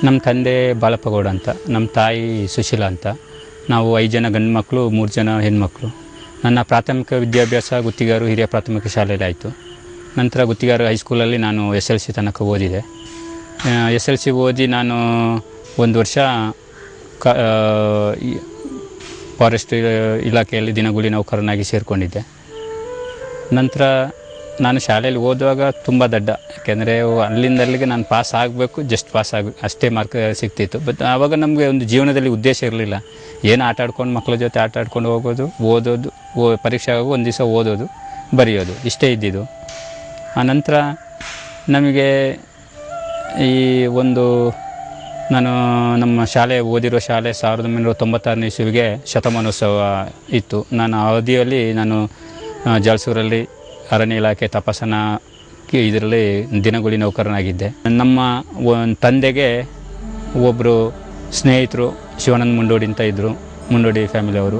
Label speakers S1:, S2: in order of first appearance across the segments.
S1: ನಮ್ಮ ತಂದೆ ಬಾಳಪ್ಪಗೌಡ ಅಂತ, ನಮ್ಮ ತಾಯಿ ಸುಶೀಲಾ ಅಂತ. ನಾವು 5 ಜನ ಗಂಡು ಮಕ್ಕಳು, 3 ಜನ ಹೆಣ್ಮಕ್ಳು. ನನ್ನ ಪ್ರಾಥಮಿಕ ವಿದ್ಯಾಭ್ಯಾಸ ಗುತ್ತಿಗಾರು ಹಿರಿಯ ಪ್ರಾಥಮಿಕ ಶಾಲೆಯಲ್ಲಿ ಆಯಿತು. ನಂತರ ಗುತ್ತಿಗಾರು ಹೈಸ್ಕೂಲಲ್ಲಿ ನಾನು SLC ತನಕ ಓದಿದೆ. SLC ಓದಿ ನಾನು 1 ವರ್ಷ ಫಾರೆಸ್ಟ್ ಇಲಾಖೆಯಲ್ಲಿ ದಿನಗೂಲಿ ನೌಕರನಾಗಿ ಸೇರಿಕೊಂಡಿದ್ದೆ. ನಂತರ ನಾನು ಶಾಲೆಯಲ್ಲಿ ಓದುವಾಗ ತುಂಬ ದಡ್ಡ, ಯಾಕೆಂದರೆ ಅಲ್ಲಿಂದ ಅಲ್ಲಿಗೆ ನಾನು ಪಾಸ್ ಆಗಬೇಕು, ಜಸ್ಟ್ ಪಾಸ್ ಆಗಬೇಕು ಅಷ್ಟೇ ಮಾರ್ಕ್ ಸಿಗ್ತಿತ್ತು. ಬಟ್ ಆವಾಗ ನಮಗೆ ಒಂದು ಜೀವನದಲ್ಲಿ ಉದ್ದೇಶ ಇರಲಿಲ್ಲ. ಏನು ಆಟ ಆಡ್ಕೊಂಡು ಮಕ್ಕಳ ಜೊತೆ ಆಟ ಆಡ್ಕೊಂಡು ಹೋಗೋದು, ಓದೋದು, ಪರೀಕ್ಷೆ ಆಗೋದು, ಒಂದು ದಿವಸ ಓದೋದು, ಬರೆಯೋದು, ಇಷ್ಟೇ ಇದ್ದಿದ್ದು. ಆನಂತರ ನಮಗೆ ಈ ಒಂದು ನಾನು ನಮ್ಮ ಶಾಲೆ ಓದಿರೋ ಶಾಲೆ 1996ನೇ ಇಸವಿಗೆ ಶತಮಾನೋತ್ಸವ ಇತ್ತು. ನಾನು ಅವಧಿಯಲ್ಲಿ ನಾನು ಜಲಸೂರಲ್ಲಿ ಅರಣ್ಯ ಇಲಾಖೆ ತಪಾಸಣಾ ಇದರಲ್ಲಿ ದಿನಗೂಲಿ ನೌಕರನಾಗಿದ್ದೆ. ನಮ್ಮ ತಂದೆಗೆ ಒಬ್ಬರು ಸ್ನೇಹಿತರು ಶಿವಾನಂದ ಮುಂಡೋಡಿ ಅಂತ ಇದ್ದರು, ಮುಂಡೋಡಿ ಫ್ಯಾಮಿಲಿಯವರು.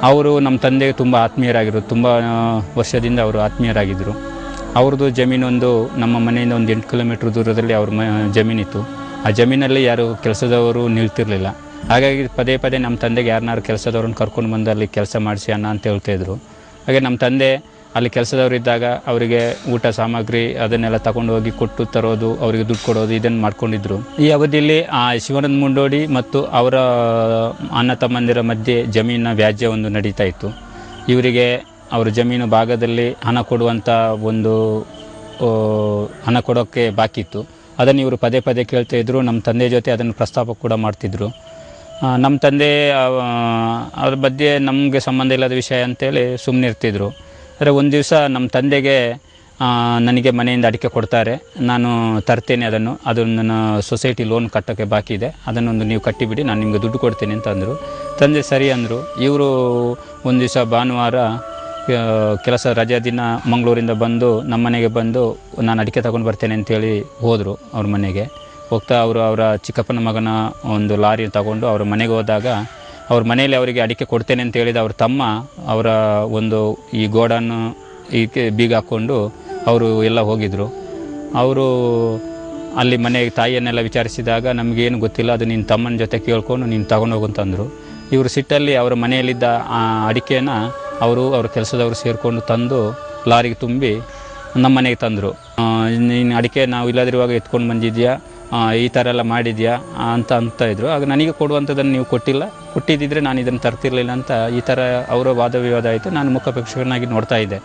S1: ಅವರು ನಮ್ಮ ತಂದೆಗೆ ತುಂಬ ಆತ್ಮೀಯರಾಗಿದ್ದರು, ತುಂಬ ವರ್ಷದಿಂದ ಅವರು ಆತ್ಮೀಯರಾಗಿದ್ದರು. ಅವ್ರದ್ದು ಜಮೀನೊಂದು ನಮ್ಮ ಮನೆಯಿಂದ ಒಂದು 8 ಕಿಲೋಮೀಟ್ರ್ ದೂರದಲ್ಲಿ ಅವ್ರ ಜಮೀನಿತ್ತು. ಆ ಜಮೀನಲ್ಲಿ ಯಾರು ಕೆಲಸದವರು ನಿಲ್ತಿರಲಿಲ್ಲ. ಹಾಗಾಗಿ ಪದೇ ಪದೇ ನಮ್ಮ ತಂದೆಗೆ ಯಾರನ್ನಾರು ಕೆಲಸದವ್ರನ್ನ ಕರ್ಕೊಂಡು ಬಂದು ಅಲ್ಲಿ ಕೆಲಸ ಮಾಡಿಸಿ ಅಣ್ಣ ಅಂತ ಹೇಳ್ತಾಯಿದ್ರು. ಹಾಗೆ ನಮ್ಮ ತಂದೆ ಅಲ್ಲಿ ಕೆಲಸದವರಿದ್ದಾಗ ಅವರಿಗೆ ಊಟ ಸಾಮಗ್ರಿ ಅದನ್ನೆಲ್ಲ ತಗೊಂಡು ಹೋಗಿ ಕೊಟ್ಟು ತರೋದು, ಅವರಿಗೆ ದುಡ್ಡು ಕೊಡೋದು, ಇದನ್ನು ಮಾಡ್ಕೊಂಡಿದ್ರು. ಈ ಅವಧಿಯಲ್ಲಿ ಆ ಶಿವಾನಂದ ಮುಂಡೋಡಿ ಮತ್ತು ಅವರ ಅಣ್ಣ ತಮ್ಮಂದಿರ ಮಧ್ಯೆ ಜಮೀನಿನ ವ್ಯಾಜ್ಯ ಒಂದು ನಡೀತಾ ಇತ್ತು. ಇವರಿಗೆ ಅವರ ಜಮೀನು ಭಾಗದಲ್ಲಿ ಹಣ ಕೊಡುವಂಥ ಒಂದು ಹಣ ಕೊಡೋಕ್ಕೆ ಬಾಕಿ ಇತ್ತು. ಅದನ್ನು ಇವರು ಪದೇ ಪದೇ ಕೇಳ್ತಾ ಇದ್ದರು. ನಮ್ಮ ತಂದೆ ಜೊತೆ ಅದನ್ನು ಪ್ರಸ್ತಾಪ ಕೂಡ ಮಾಡ್ತಿದ್ರು. ನಮ್ಮ ತಂದೆ ಅದ್ರ ಬಗ್ಗೆ ನಮಗೆ ಸಂಬಂಧ ಇಲ್ಲದ ವಿಷಯ ಅಂತೇಳಿ ಸುಮ್ಮನೆ ಇರ್ತಿದ್ರು. ಆದರೆ ಒಂದು ದಿವಸ ನಮ್ಮ ತಂದೆಗೆ ನನಗೆ ಮನೆಯಿಂದ ಅಡಿಕೆ ಕೊಡ್ತಾರೆ, ನಾನು ತರ್ತೇನೆ ಅದು ನನ್ನ ಸೊಸೈಟಿ ಲೋನ್ ಕಟ್ಟೋಕ್ಕೆ ಬಾಕಿ ಇದೆ, ಅದನ್ನೊಂದು ನೀವು ಕಟ್ಟಿಬಿಡಿ, ನಾನು ನಿಮಗೆ ದುಡ್ಡು ಕೊಡ್ತೇನೆ ಅಂತ ಅಂದರು. ತಂದೆ ಸರಿ ಅಂದರು. ಇವರು ಒಂದು ದಿವಸ ಭಾನುವಾರ ಕೆಲಸ ರಜೆ ದಿನ ಮಂಗಳೂರಿಂದ ಬಂದು ನಮ್ಮ ಮನೆಗೆ ಬಂದು ನಾನು ಅಡಿಕೆ ತಗೊಂಡು ಬರ್ತೇನೆ ಅಂತೇಳಿ ಹೋದರು ಅವ್ರ ಮನೆಗೆ. ಹೋಗ್ತಾ ಅವರ ಚಿಕ್ಕಪ್ಪನ ಮಗನ ಒಂದು ಲಾರಿ ತಗೊಂಡು ಅವ್ರ ಮನೆಗೆ ಹೋದಾಗ ಅವ್ರ ಮನೆಯಲ್ಲಿ ಅವರಿಗೆ ಅಡಿಕೆ ಕೊಡ್ತೇನೆ ಅಂತ ಹೇಳಿದ ಅವ್ರ ತಮ್ಮ ಅವರ ಒಂದು ಈ ಗೋಡನ್ನು ಬೀಗ ಹಾಕ್ಕೊಂಡು ಅವರು ಎಲ್ಲ ಹೋಗಿದ್ದರು. ಅವರು ಅಲ್ಲಿ ಮನೆಗೆ ತಾಯಿಯನ್ನೆಲ್ಲ ವಿಚಾರಿಸಿದಾಗ ನಮಗೇನು ಗೊತ್ತಿಲ್ಲ, ಅದು ನಿನ್ನ ತಮ್ಮನ ಜೊತೆ ಕೇಳ್ಕೊಂಡು ನೀನು ತಗೊಂಡು ಹೋಗಂತಂದರು. ಇವರು ಸಿಟ್ಟಲ್ಲಿ ಅವರ ಮನೆಯಲ್ಲಿದ್ದ ಆ ಅಡಿಕೆನ ಅವ್ರ ಕೆಲಸದವರು ಸೇರಿಕೊಂಡು ತಂದು ಲಾರಿಗೆ ತುಂಬಿ ನಮ್ಮ ಮನೆಗೆ ತಂದರು. ನೀನು ಅಡಿಕೆ ನಾವು ಇಲ್ಲದಿರುವಾಗ ಎತ್ಕೊಂಡು ಬಂದಿದ್ಯಾ, ಈ ಥರ ಎಲ್ಲ ಮಾಡಿದ್ಯಾ ಅಂತ ಇದ್ದರು. ಆಗ ನನಗೆ ಕೊಡುವಂಥದ್ದನ್ನು ನೀವು ಕೊಟ್ಟಿದ್ದಿದ್ರೆ ನಾನು ಇದನ್ನು ತರ್ತಿರ್ಲಿಲ್ಲ ಅಂತ ಈ ಥರ ಅವರ ವಾದ ವಿವಾದ ಆಯಿತು. ನಾನು ಮುಖಪ್ರೇಕ್ಷಕನಾಗಿ ನೋಡ್ತಾ ಇದ್ದೆ.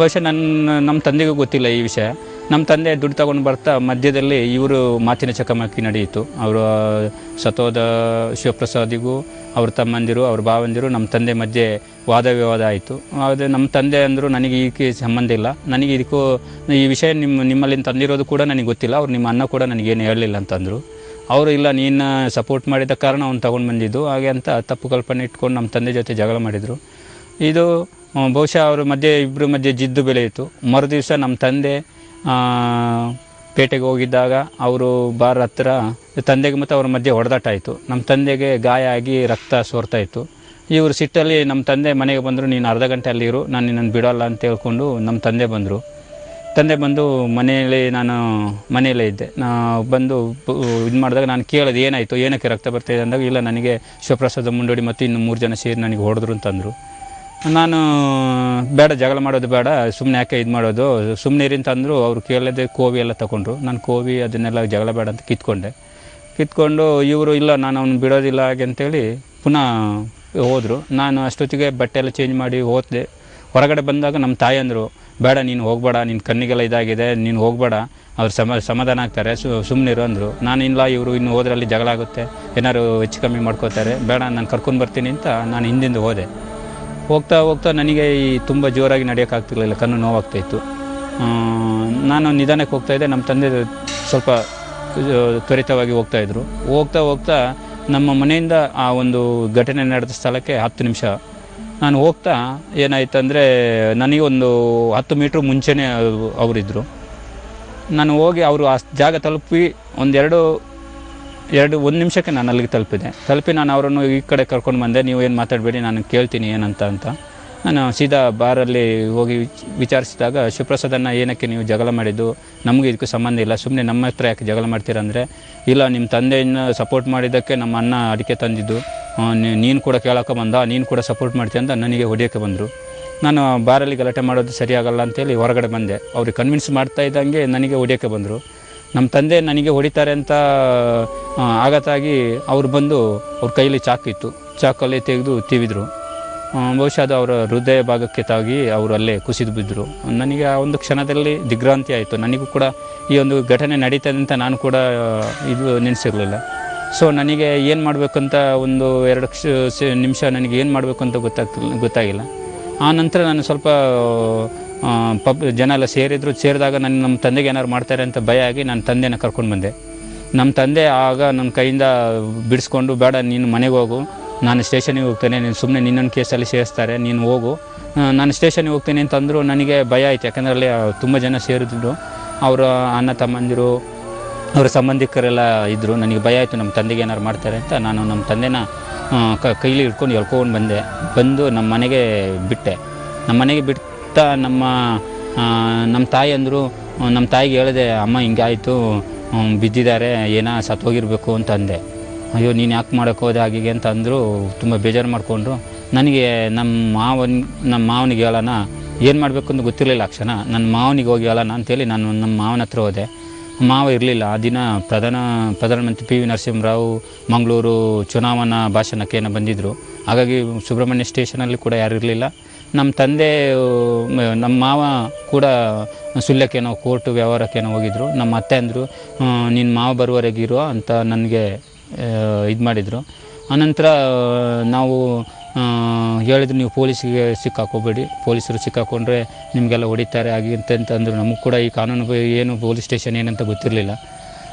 S1: ಬಹುಶಃ ನಮ್ಮ ತಂದೆಗೂ ಗೊತ್ತಿಲ್ಲ ಈ ವಿಷಯ. ನಮ್ಮ ತಂದೆ ದುಡ್ಡು ತಗೊಂಡು ಬರ್ತಾ ಮಧ್ಯದಲ್ಲಿ ಇವರು ಮಾತಿನ ಚಕಮಕಿ ನಡೆಯಿತು. ಅವರು ಸತೋದ ಶಿವಪ್ರಸಾದಿಗೂ ಅವ್ರ ತಮ್ಮಂದಿರು ಅವ್ರ ಭಾವಂದಿರು ನಮ್ಮ ತಂದೆ ಮಧ್ಯೆ ವಾದ ವಿವಾದ ಆಯಿತು. ಆದರೆ ನಮ್ಮ ತಂದೆ ಅಂದರು, ನನಗೆ ಇದಕ್ಕೆ ಸಂಬಂಧ ಇಲ್ಲ, ನನಗೆ ಇದಕ್ಕೂ ಈ ವಿಷಯ ನಿಮ್ಮಲ್ಲಿ ತಂದಿರೋದು ಕೂಡ ನನಗೆ ಗೊತ್ತಿಲ್ಲ, ಅವ್ರು ನಿಮ್ಮ ಅಣ್ಣ ಕೂಡ ನನಗೇನು ಹೇಳಲಿಲ್ಲ ಅಂತಂದರು. ಅವರು ಇಲ್ಲ, ನೀನು ಸಪೋರ್ಟ್ ಮಾಡಿದ ಕಾರಣ ಅವ್ನು ತೊಗೊಂಡು ಬಂದಿದ್ದು ಹಾಗೆ ಅಂತ ತಪ್ಪು ಕಲ್ಪನೆ ಇಟ್ಕೊಂಡು ನಮ್ಮ ತಂದೆ ಜೊತೆ ಜಗಳ ಮಾಡಿದರು. ಇದು ಬಹುಶಃ ಅವ್ರ ಮಧ್ಯೆ ಇಬ್ಬರ ಮಧ್ಯೆ ಜಿದ್ದು ಬೆಳೆಯಿತು. ಮರುದಿವಸ ನಮ್ಮ ತಂದೆ ಪೇಟೆಗೆ ಹೋಗಿದ್ದಾಗ ಅವರು ಬಾರ್ ಹತ್ತಿರ ತಂದೆಗೆ ಮತ್ತು ಅವ್ರ ಮಧ್ಯೆ ಹೊಡೆದಾಟ ಆಯಿತು. ನಮ್ಮ ತಂದೆಗೆ ಗಾಯ ಆಗಿ ರಕ್ತ ಸೋರ್ತಾ ಇತ್ತು. ಇವರು ಸಿಟ್ಟಲ್ಲಿ ನಮ್ಮ ತಂದೆ ಮನೆಗೆ ಬಂದರು, ನೀನು ಅರ್ಧ ಗಂಟೆ ಅಲ್ಲಿರು, ನಾನು ನಿನ್ನನ್ನು ಬಿಡೋಲ್ಲ ಅಂತ ಹೇಳ್ಕೊಂಡು ನಮ್ಮ ತಂದೆ ಬಂದರು. ತಂದೆ ಬಂದು ನಾನು ಮನೆಯಲ್ಲೇ ಇದ್ದೆ. ಬಂದು ಇದು ಮಾಡಿದಾಗ ನಾನು ಕೇಳಿದೆ, ಏನಾಯಿತು, ಏನಕ್ಕೆ ರಕ್ತ ಬರ್ತಾಯಿದೆ ಅಂದಾಗ, ಇಲ್ಲ ನನಗೆ ಶಿವಪ್ರಸಾದ ಮುಂಡೋಡಿ ಮತ್ತು ಇನ್ನು 3 ಜನ ಸೇರಿ ನನಗೆ ಹೊಡೆದ್ರು ಅಂತಂದರು. ನಾನು ಬೇಡ, ಜಗಳ ಮಾಡೋದು ಬೇಡ, ಸುಮ್ಮನೆ ಯಾಕೆ ಇದು ಮಾಡೋದು, ಸುಮ್ಮನೆ ಇರಿ ಅಂತಂದರು. ಅವರು ಕೇಳದೆ ಕೋವಿ ಎಲ್ಲ ತೊಗೊಂಡ್ರು. ನಾನು ಕೋವಿ ಅದನ್ನೆಲ್ಲ ಜಗಳ ಬೇಡ ಅಂತ ಕಿತ್ಕೊಂಡು ಇವರು ಇಲ್ಲ, ನಾನು ಅವ್ನು ಬಿಡೋದಿಲ್ಲ ಹಾಗೆ ಅಂತೇಳಿ ಪುನಃ ಹೋದರು. ನಾನು ಅಷ್ಟೊತ್ತಿಗೆ ಬಟ್ಟೆ ಎಲ್ಲ ಚೇಂಜ್ ಮಾಡಿ ಹೋದೆ. ಹೊರಗಡೆ ಬಂದಾಗ ನಮ್ಮ ತಾಯಿ ಅಂದರು, ಬೇಡ ನೀನು ಹೋಗಬೇಡ, ನಿನ್ನ ಕಣ್ಣಿಗೆಲ್ಲ ಇದಾಗಿದೆ, ನೀನು ಹೋಗಬೇಡ, ಅವ್ರು ಸಮಾಧಾನ ಆಗ್ತಾರೆ, ಸುಮ್ಮನಿರು ಅಂದರು. ನಾನು ಇಲ್ಲ, ಇವರು ಇನ್ನು ಹೋದ್ರಲ್ಲಿ ಜಗಳ ಆಗುತ್ತೆ, ಏನಾದ್ರು ಹೆಚ್ಚು ಕಮ್ಮಿ ಮಾಡ್ಕೋತಾರೆ, ಬೇಡ ನಾನು ಕರ್ಕೊಂಡು ಬರ್ತೀನಿ ಅಂತ ನಾನು ಹಿಂದಿಂದ ಹೋದೆ. ಹೋಗ್ತಾ ನನಗೆ ತುಂಬ ಜೋರಾಗಿ ನಡೆಯೋಕ್ಕಾಗ್ತಿರ್ಲಿಲ್ಲ, ಕಣ್ಣು ನೋವಾಗ್ತಾಯಿತ್ತು. ನಾನು ನಿಧಾನಕ್ಕೆ ಹೋಗ್ತಾಯಿದ್ದೆ. ನಮ್ಮ ತಂದೆ ಸ್ವಲ್ಪ ತ್ವರಿತವಾಗಿ ಹೋಗ್ತಾಯಿದ್ರು. ಹೋಗ್ತಾ ನಮ್ಮ ಮನೆಯಿಂದ ಆ ಒಂದು ಘಟನೆ ನಡೆದ ಸ್ಥಳಕ್ಕೆ 10 ನಿಮಿಷ ನಾನು ಹೋಗ್ತಾ ಏನಾಯ್ತು ಅಂದರೆ, ನನಗೆ ಒಂದು 10 ಮೀಟ್ರ್ ಮುಂಚೆನೇ ಅವರಿದ್ದರು. ನಾನು ಹೋಗಿ ಅವರು ಆ ಜಾಗ ತಲುಪಿ ಒಂದು ನಿಮಿಷಕ್ಕೆ ನಾನು ಅಲ್ಲಿಗೆ ತಲುಪಿ ನಾನು ಅವರನ್ನು ಈ ಕಡೆ ಕರ್ಕೊಂಡು ಬಂದೆ. ನೀವು ಏನು ಮಾತಾಡಬೇಡಿ, ನಾನು ಕೇಳ್ತೀನಿ ಏನಂತ. ನಾನು ಸೀದಾ ಬಾರಲ್ಲಿ ಹೋಗಿ ವಿಚಾರಿಸಿದಾಗ, ಶಿವಪ್ರಸಾದನ್ನ ಏನಕ್ಕೆ ನೀವು ಜಗಳ ಮಾಡಿದ್ದು, ನಮಗೆ ಇದಕ್ಕೂ ಸಂಬಂಧ ಇಲ್ಲ, ಸುಮ್ಮನೆ ನಮ್ಮ ಹತ್ರ ಯಾಕೆ ಜಗಳ ಮಾಡ್ತೀರಂದರೆ, ಇಲ್ಲ ನಿಮ್ಮ ತಂದೆಯನ್ನು ಸಪೋರ್ಟ್ ಮಾಡಿದ್ದಕ್ಕೆ ನಮ್ಮ ಅಣ್ಣ ಅಡಿಕೆ ತಂದಿದ್ದು, ನೀನು ಕೂಡ ಕೇಳೋಕೆ ಬಂದ, ನೀನು ಕೂಡ ಸಪೋರ್ಟ್ ಮಾಡ್ತೀಯ ಅಂತ ನನಗೆ ಹೊಡೆಯೋಕ್ಕೆ ಬಂದರು. ನಾನು ಬಾರಲ್ಲಿ ಗಲಾಟೆ ಮಾಡೋದು ಸರಿಯಾಗಲ್ಲ ಅಂತೇಳಿ ಹೊರಗಡೆ ಬಂದೆ. ಅವ್ರಿಗೆ ಕನ್ವಿನ್ಸ್ ಮಾಡ್ತಾ ಇದ್ದಂಗೆ ನನಗೆ ಹೊಡೆಯೋಕ್ಕೆ ಬಂದರು. ನಮ್ಮ ತಂದೆ ನನಗೆ ಹೊಡಿತಾರೆ ಅಂತ ಆಘಾತಾಗಿ ಅವ್ರು ಬಂದು ಅವ್ರ ಕೈಯಲ್ಲಿ ಚಾಕಿತ್ತು, ಚಾಕಲ್ಲಿ ತೆಗೆದು ತಿವಿದ್ರು. ಬಹುಶಃ ಅದು ಅವರ ಹೃದಯ ಭಾಗಕ್ಕೆ ತಾಗಿ ಅವರು ಅಲ್ಲೇ ಕುಸಿದು ಬಿದ್ದರು. ನನಗೆ ಆ ಒಂದು ಕ್ಷಣದಲ್ಲಿ ದಿಗ್ಭ್ರಾಂತಿ ಆಯಿತು. ನನಗೂ ಕೂಡ ಈ ಒಂದು ಘಟನೆ ನಡೀತದೆ ಅಂತ ನಾನು ಕೂಡ ಇದು ನೆನೆಸಿರಲಿಲ್ಲ. ಸೊ ನನಗೆ ಏನು ಮಾಡಬೇಕಂತ ಒಂದು 2 ನಿಮಿಷ ನನಗೆ ಏನು ಮಾಡಬೇಕು ಅಂತ ಗೊತ್ತಾಗಿಲ್ಲ. ಆ ನಂತರ ನಾನು ಸ್ವಲ್ಪ ಜನ ಎಲ್ಲ ಸೇರಿದಾಗ ನಮ್ಮ ತಂದೆಗೆ ಏನಾದ್ರು ಮಾಡ್ತಾರೆ ಅಂತ ಭಯ ಆಗಿ ನನ್ನ ತಂದೆನ ಕರ್ಕೊಂಡು ಬಂದೆ. ನಮ್ಮ ತಂದೆ ಆಗ ನನ್ನ ಕೈಯಿಂದ ಬಿಡಿಸ್ಕೊಂಡು, ಬೇಡ ನೀನು ಮನೆಗೆ ಹೋಗು, ನಾನು ಸ್ಟೇಷನಿಗೆ ಹೋಗ್ತೇನೆ, ನೀನು ಸುಮ್ಮನೆ ನಿನ್ನೊಂದು ಕೇಸಲ್ಲಿ ಸೇರಿಸ್ತಾರೆ, ನೀನು ಹೋಗು, ನಾನು ಸ್ಟೇಷನಿಗೆ ಹೋಗ್ತೇನೆ ಅಂತಂದರು. ನನಗೆ ಭಯ ಆಯಿತು, ಯಾಕಂದರೆ ಅಲ್ಲಿ ತುಂಬ ಜನ ಸೇರಿದ್ರು, ಅವರ ಅಣ್ಣ ತಮ್ಮಂದಿರು, ಅವರ ಸಂಬಂಧಿಕರೆಲ್ಲ ಇದ್ದರು. ನನಗೆ ಭಯ ಆಯಿತು, ನಮ್ಮ ತಂದೆಗೆ ಏನಾರು ಮಾಡ್ತಾರೆ ಅಂತ. ನಾನು ನಮ್ಮ ತಂದೆನ ಕೈಲಿ ಹಿಡ್ಕೊಂಡು ಎಳ್ಕೊಂಡು ಬಂದು ನಮ್ಮ ಮನೆಗೆ ಬಿಟ್ಟೆ. ನಮ್ಮ ಮನೆಗೆ ಬಿಡ್ತಾ ನಮ್ಮ ತಾಯಿ ಅಂದರು. ನಮ್ಮ ತಾಯಿಗೆ ಹೇಳಿದೆ, ಅಮ್ಮ ಹಿಂಗಾಯಿತು, ಬಿದ್ದಿದ್ದಾರೆ, ಏನೋ ಸತ್ತೋಗಿರಬೇಕು ಅಂತ ಅಂದೆ. ಅಯ್ಯೋ ನೀನು ಯಾಕೆ ಮಾಡೋಕ್ಕೆ ಹೋದೆ ಹಾಗೆ ಅಂತ ಅಂದರು. ತುಂಬ ಬೇಜಾರು ಮಾಡಿಕೊಂಡ್ರು. ನನಗೆ ನಮ್ಮ ಮಾವನಿಗೆ ಹೇಳೋಣ, ಏನು ಮಾಡಬೇಕು ಅಂತ ಗೊತ್ತಿರಲಿಲ್ಲ. ಆ ಕ್ಷಣ ನನ್ನ ಮಾವನಿಗೆ ಹೋಗಿ ಹೇಳೋಣ ಅಂತೇಳಿ ನಾನು ನಮ್ಮ ಮಾವನ ಹತ್ರ ಹೋದೆ. ಮಾವ ಇರಲಿಲ್ಲ ಆ ದಿನ. ಪ್ರಧಾನಮಂತ್ರಿ PV ನರಸಿಂಹರಾವ್ ಮಂಗಳೂರು ಚುನಾವಣಾ ಭಾಷಣಕ್ಕೆ ಬಂದಿದ್ದರು. ಹಾಗಾಗಿ ಸುಬ್ರಹ್ಮಣ್ಯ ಸ್ಟೇಷನಲ್ಲಿ ಕೂಡ ಯಾರು ಇರಲಿಲ್ಲ. ನಮ್ಮ ತಂದೆ, ನಮ್ಮ ಮಾವ ಕೂಡ ಸುಳ್ಯಕ್ಕೇನೋ ಕೋರ್ಟ್ ವ್ಯವಹಾರಕ್ಕೇನೋ ಹೋಗಿದ್ದರು. ನಮ್ಮ ಅತ್ತೆ ಅಂದರು, ನಿನ್ನ ಮಾವ ಬರುವವರೆಗಿರೋ ಅಂತ ನನಗೆ ಇದು ಮಾಡಿದರು. ಆನಂತರ ನಾವು ಹೇಳಿದ್ರು, ನೀವು ಪೊಲೀಸಿಗೆ ಸಿಕ್ಕಾಕೋಬೇಡಿ, ಪೊಲೀಸರು ಸಿಕ್ಕಾಕೊಂಡ್ರೆ ನಿಮಗೆಲ್ಲ ಹೊಡಿತಾರೆ ಹಾಗೆ ಅಂತಂದರು. ನಮಗೆ ಕೂಡ ಈ ಕಾನೂನು ಏನು ಪೊಲೀಸ್ ಸ್ಟೇಷನ್ ಏನಂತ ಗೊತ್ತಿರಲಿಲ್ಲ.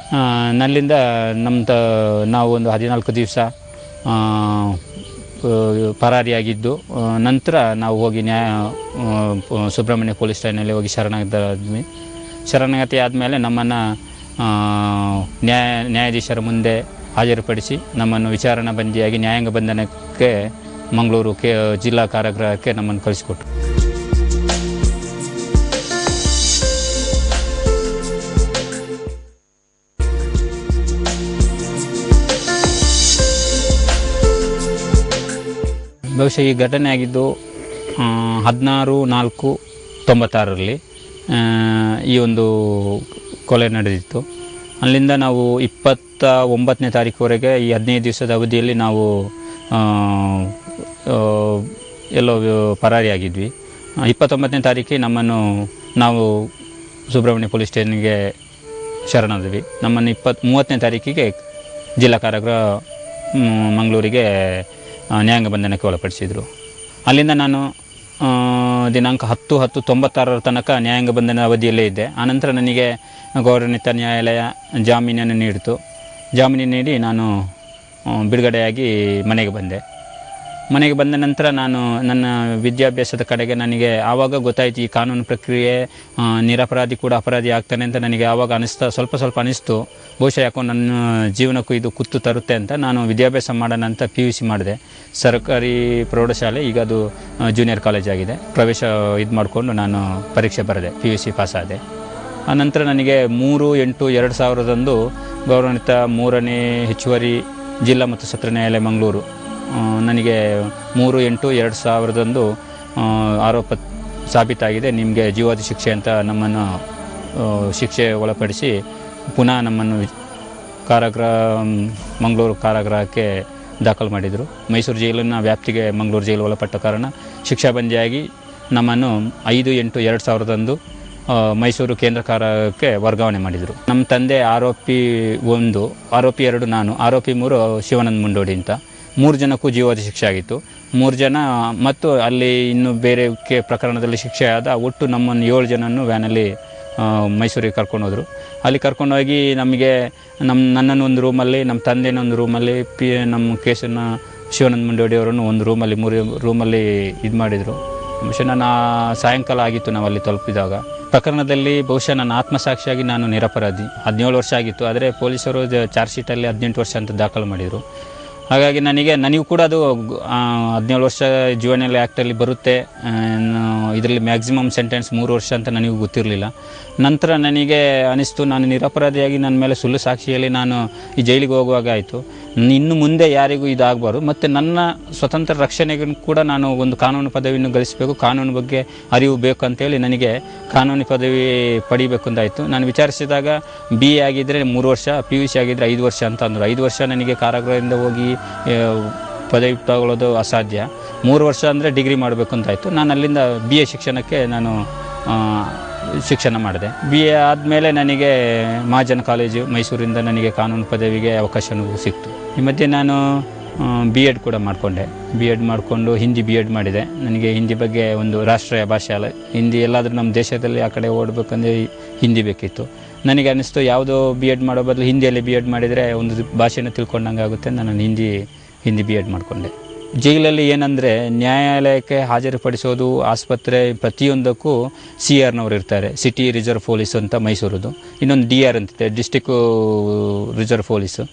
S1: ನನ್ನಿಂದ ನಾವು ಒಂದು 14 ದಿವಸ ಪರಾರಿಯಾಗಿದ್ದು, ನಂತರ ನಾವು ಹೋಗಿ ಸುಬ್ರಹ್ಮಣ್ಯ ಪೊಲೀಸ್ ಠಾಣೆಯಲ್ಲಿ ಹೋಗಿ ಶರಣಾಗತಿ ಆದಮೇಲೆ ನಮ್ಮನ್ನು ನ್ಯಾಯಾಧೀಶರ ಮುಂದೆ ಹಾಜರುಪಡಿಸಿ ನಮ್ಮನ್ನು ವಿಚಾರಣಾ ಬಂದಿಯಾಗಿ ನ್ಯಾಯಾಂಗ ಬಂಧನಕ್ಕೆ ಮಂಗಳೂರು ಜಿಲ್ಲಾ ಕಾರಾಗೃಹಕ್ಕೆ ನಮ್ಮನ್ನು ಕಳಿಸಿಕೊಟ್ರು. ಬಹುಶಃ ಈ ಘಟನೆ ಆಗಿದ್ದು 16/4/96ರಲ್ಲಿ ಈ ಒಂದು ಕೊಲೆ ನಡೆದಿತ್ತು. ಅಲ್ಲಿಂದ ನಾವು 29ನೇ ತಾರೀಕುವರೆಗೆ ಈ 15 ದಿವಸದ ಅವಧಿಯಲ್ಲಿ ನಾವು ಎಲ್ಲೋ ಪರಾರಿಯಾಗಿದ್ವಿ. 29ನೇ ತಾರೀಕಿಗೆ ನಾವು ಸುಬ್ರಹ್ಮಣ್ಯ ಪೊಲೀಸ್ ಸ್ಟೇಷನ್ಗೆ ಶರಣಾದ್ವಿ. ನಮ್ಮನ್ನು 30ನೇ ತಾರೀಕಿಗೆ ಜಿಲ್ಲಾ ಕಾರಾಗೃಹ ಮಂಗಳೂರಿಗೆ ನ್ಯಾಯಾಂಗ ಬಂಧನಕ್ಕೆ ಒಳಪಡಿಸಿದರು. ಅಲ್ಲಿಂದ ನಾನು ದಿನಾಂಕ 10/10/96 ತನಕ ನ್ಯಾಯಾಂಗ ಬಂಧನ ಅವಧಿಯಲ್ಲೇ ಇದ್ದೆ. ಆನಂತರ ನನಗೆ ಗೌರವಾನ್ವಿತ ನ್ಯಾಯಾಲಯ ಜಾಮೀನನ್ನು ನೀಡಿತು. ಜಾಮೀನು ನೀಡಿ ನಾನು ಬಿಡುಗಡೆಯಾಗಿ ಮನೆಗೆ ಬಂದೆ. ಮನೆಗೆ ಬಂದ ನಂತರ ನಾನು ನನ್ನ ವಿದ್ಯಾಭ್ಯಾಸದ ಕಡೆಗೆ ನನಗೆ ಆವಾಗ ಗೊತ್ತಾಯಿತು, ಈ ಕಾನೂನು ಪ್ರಕ್ರಿಯೆ ನಿರಪರಾಧಿ ಕೂಡ ಅಪರಾಧಿ ಆಗ್ತಾನೆ ಅಂತ ನನಗೆ ಆವಾಗ ಸ್ವಲ್ಪ ಅನಿಸ್ತು. ಬಹುಶಃ ಯಾಕೋ ನನ್ನ ಜೀವನಕ್ಕೂ ಇದು ಕುತ್ತು ತರುತ್ತೆ ಅಂತ ನಾನು ವಿದ್ಯಾಭ್ಯಾಸ ಮಾಡೋಣ ಅಂತ PUC ಮಾಡಿದೆ. ಸರ್ಕಾರಿ ಪ್ರೌಢಶಾಲೆ, ಈಗ ಅದು ಜೂನಿಯರ್ ಕಾಲೇಜ್ ಆಗಿದೆ. ಪ್ರವೇಶ ಮಾಡಿಕೊಂಡು ನಾನು ಪರೀಕ್ಷೆ ಬರೆದೆ, PUC ಪಾಸಾದೆ. ಆನಂತರ ನನಗೆ 3/8/2000 ಗೌರವಾನ್ವಿತ 3ನೇ ಹೆಚ್ಚುವರಿ ಜಿಲ್ಲಾ ಮತ್ತು ಸತ್ರ ನ್ಯಾಯಾಲಯ ಮಂಗಳೂರು ನನಗೆ 3/8/2000 ಆರೋಪ ಸಾಬೀತಾಗಿದೆ, ನಿಮಗೆ ಜೀವಾವಧಿ ಶಿಕ್ಷೆ ಅಂತ ನಮ್ಮನ್ನು ಶಿಕ್ಷೆ ಒಳಪಡಿಸಿ ಪುನಃ ನಮ್ಮನ್ನು ಮಂಗಳೂರು ಕಾರಾಗೃಹಕ್ಕೆ ದಾಖಲು ಮಾಡಿದರು. ಮೈಸೂರು ಜೈಲಿನ ವ್ಯಾಪ್ತಿಗೆ ಮಂಗಳೂರು ಜೈಲು ಒಳಪಟ್ಟ ಕಾರಣ ಶಿಕ್ಷಾಬಂದಿಯಾಗಿ ನಮ್ಮನ್ನು 5/8/2000 ಮೈಸೂರು ಕೇಂದ್ರ ಕಾರಾಗೃಹಕ್ಕೆ ವರ್ಗಾವಣೆ ಮಾಡಿದರು. ನಮ್ಮ ತಂದೆ ಆರೋಪಿ 1, ಆರೋಪಿ 2 ನಾನು, ಆರೋಪಿ 3 ಶಿವಾನಂದ ಮುಂಡೋಡಿ ಅಂತ. 3 ಜನಕ್ಕೂ ಜೀವಾವಧಿ ಶಿಕ್ಷೆ ಆಗಿತ್ತು. 3 ಜನ ಮತ್ತು ಅಲ್ಲಿ ಇನ್ನು ಬೇರೆ ಪ್ರಕರಣದಲ್ಲಿ ಶಿಕ್ಷೆ ಆದ ಒಟ್ಟು ನಮ್ಮನ್ನು 7 ಜನನ್ನು ವ್ಯಾನಲ್ಲಿ ಮೈಸೂರಿಗೆ ಕರ್ಕೊಂಡೋದ್ರು. ಅಲ್ಲಿ ಕರ್ಕೊಂಡೋಗಿ ನಮಗೆ ನನ್ನನ್ನು ಒಂದು ರೂಮಲ್ಲಿ, ನಮ್ಮ ತಂದೆನ ಒಂದು ರೂಮಲ್ಲಿ, ನಮ್ಮ ಕೇಸನ್ನು ಶಿವಾನಂದ ಮುಂಡೋಡಿಯವರನ್ನು ಒಂದು ರೂಮಲ್ಲಿ, 3 ರೂಮಲ್ಲಿ ಇದು ಮಾಡಿದರು. ಬಹುಶಃ ನಾನು ಸಾಯಂಕಾಲ ಆಗಿತ್ತು ನಾವು ಅಲ್ಲಿ ತಲುಪಿದಾಗ. ಪ್ರಕರಣದಲ್ಲಿ ಬಹುಶಃ ನನ್ನ ಆತ್ಮಸಾಕ್ಷಿಯಾಗಿ ನಾನು ನಿರಪರಾಧಿ. 17 ವರ್ಷ ಆಗಿತ್ತು, ಆದರೆ ಪೊಲೀಸರು ಚಾರ್ಜ್ ಶೀಟಲ್ಲಿ 18 ವರ್ಷ ಅಂತ ದಾಖಲು ಮಾಡಿದರು. ಹಾಗಾಗಿ ನನಗೂ ಕೂಡ ಅದು 17 ವರ್ಷ ಜುವೆನೈಲ್ ಆ್ಯಕ್ಟಲ್ಲಿ ಬರುತ್ತೆ, ಇದರಲ್ಲಿ ಮ್ಯಾಕ್ಸಿಮಮ್ ಸೆಂಟೆನ್ಸ್ 3 ವರ್ಷ ಅಂತ ನನಗೂ ಗೊತ್ತಿರಲಿಲ್ಲ. ನಂತರ ನನಗೆ ಅನಿಸ್ತು, ನಾನು ನಿರಪರಾಧಿಯಾಗಿ ನನ್ನ ಮೇಲೆ ಸುಳ್ಳು ಸಾಕ್ಷಿಯಲ್ಲಿ ನಾನು ಈ ಜೈಲಿಗೆ ಹೋಗುವಾಗ ಆಯಿತು, ಇನ್ನು ಮುಂದೆ ಯಾರಿಗೂ ಇದಾಗಬಾರ್ದು, ಮತ್ತು ನನ್ನ ಸ್ವತಂತ್ರ ರಕ್ಷಣೆಗೂ ಕೂಡ ನಾನು ಒಂದು ಕಾನೂನು ಪದವಿಯನ್ನು ಗಳಿಸಬೇಕು, ಕಾನೂನು ಬಗ್ಗೆ ಅರಿವು ಬೇಕು ಅಂತೇಳಿ ನನಗೆ ಕಾನೂನು ಪದವಿ ಪಡಿಬೇಕು ಅಂತಾಯಿತು. ನಾನು ವಿಚಾರಿಸಿದಾಗ BA ಆಗಿದ್ದರೆ 3 ವರ್ಷ, PUC ಆಗಿದ್ದರೆ 5 ವರ್ಷ ಅಂತ ಅಂದರು. 5 ವರ್ಷ ನನಗೆ ಕಾರಾಗೃಹದಿಂದ ಹೋಗಿ ಪದವಿ ತಗೊಳ್ಳೋದು ಅಸಾಧ್ಯ, 3 ವರ್ಷ ಅಂದರೆ ಡಿಗ್ರಿ ಮಾಡಬೇಕು ಅಂತಾಯಿತು. ನಾನು ಅಲ್ಲಿಂದ BA ಶಿಕ್ಷಣಕ್ಕೆ ನಾನು ಶಿಕ್ಷಣ ಮಾಡಿದೆ. BA ಆದಮೇಲೆ ನನಗೆ ಮಹಾಜನ ಕಾಲೇಜು ಮೈಸೂರಿಂದ ನನಗೆ ಕಾನೂನು ಪದವಿಗೆ ಅವಕಾಶವೂ ಸಿಕ್ತು. ಈ ಮಧ್ಯೆ ನಾನು B.Ed ಕೂಡ ಮಾಡಿಕೊಂಡೆ. B.Ed ಮಾಡಿಕೊಂಡು ಹಿಂದಿ B.Ed ಮಾಡಿದೆ. ನನಗೆ ಹಿಂದಿ ಬಗ್ಗೆ ಒಂದು ರಾಷ್ಟ್ರೀಯ ಭಾಷೆ ಅಲ್ಲ, ಹಿಂದಿ ಎಲ್ಲಾದರೂ ನಮ್ಮ ದೇಶದಲ್ಲಿ ಆ ಕಡೆ ಓಡಬೇಕಂದ್ರೆ ಹಿಂದಿ ಬೇಕಿತ್ತು. ನನಗೆ ಅನ್ನಿಸ್ತು ಯಾವುದೋ B.Ed ಮಾಡೋ ಬದಲು ಹಿಂದಿಯಲ್ಲಿ B.Ed ಮಾಡಿದರೆ ಒಂದು ಭಾಷೆನ ತಿಳ್ಕೊಂಡಂಗೆ ಆಗುತ್ತೆ. ನಾನು ಹಿಂದಿ B.Ed ಮಾಡಿಕೊಂಡೆ. ಜೈಲಲ್ಲಿ ಏನಂದರೆ ನ್ಯಾಯಾಲಯಕ್ಕೆ ಹಾಜರುಪಡಿಸೋದು, ಆಸ್ಪತ್ರೆ ಪ್ರತಿಯೊಂದಕ್ಕೂ CRನವರು ಇರ್ತಾರೆ, ಸಿಟಿ ರಿಸರ್ವ್ ಪೊಲೀಸ್ ಅಂತ ಮೈಸೂರದು, ಇನ್ನೊಂದು DR ಅಂತಿದೆ, ಡಿಸ್ಟಿಕ್ ರಿಸರ್ವ್ ಪೊಲೀಸು.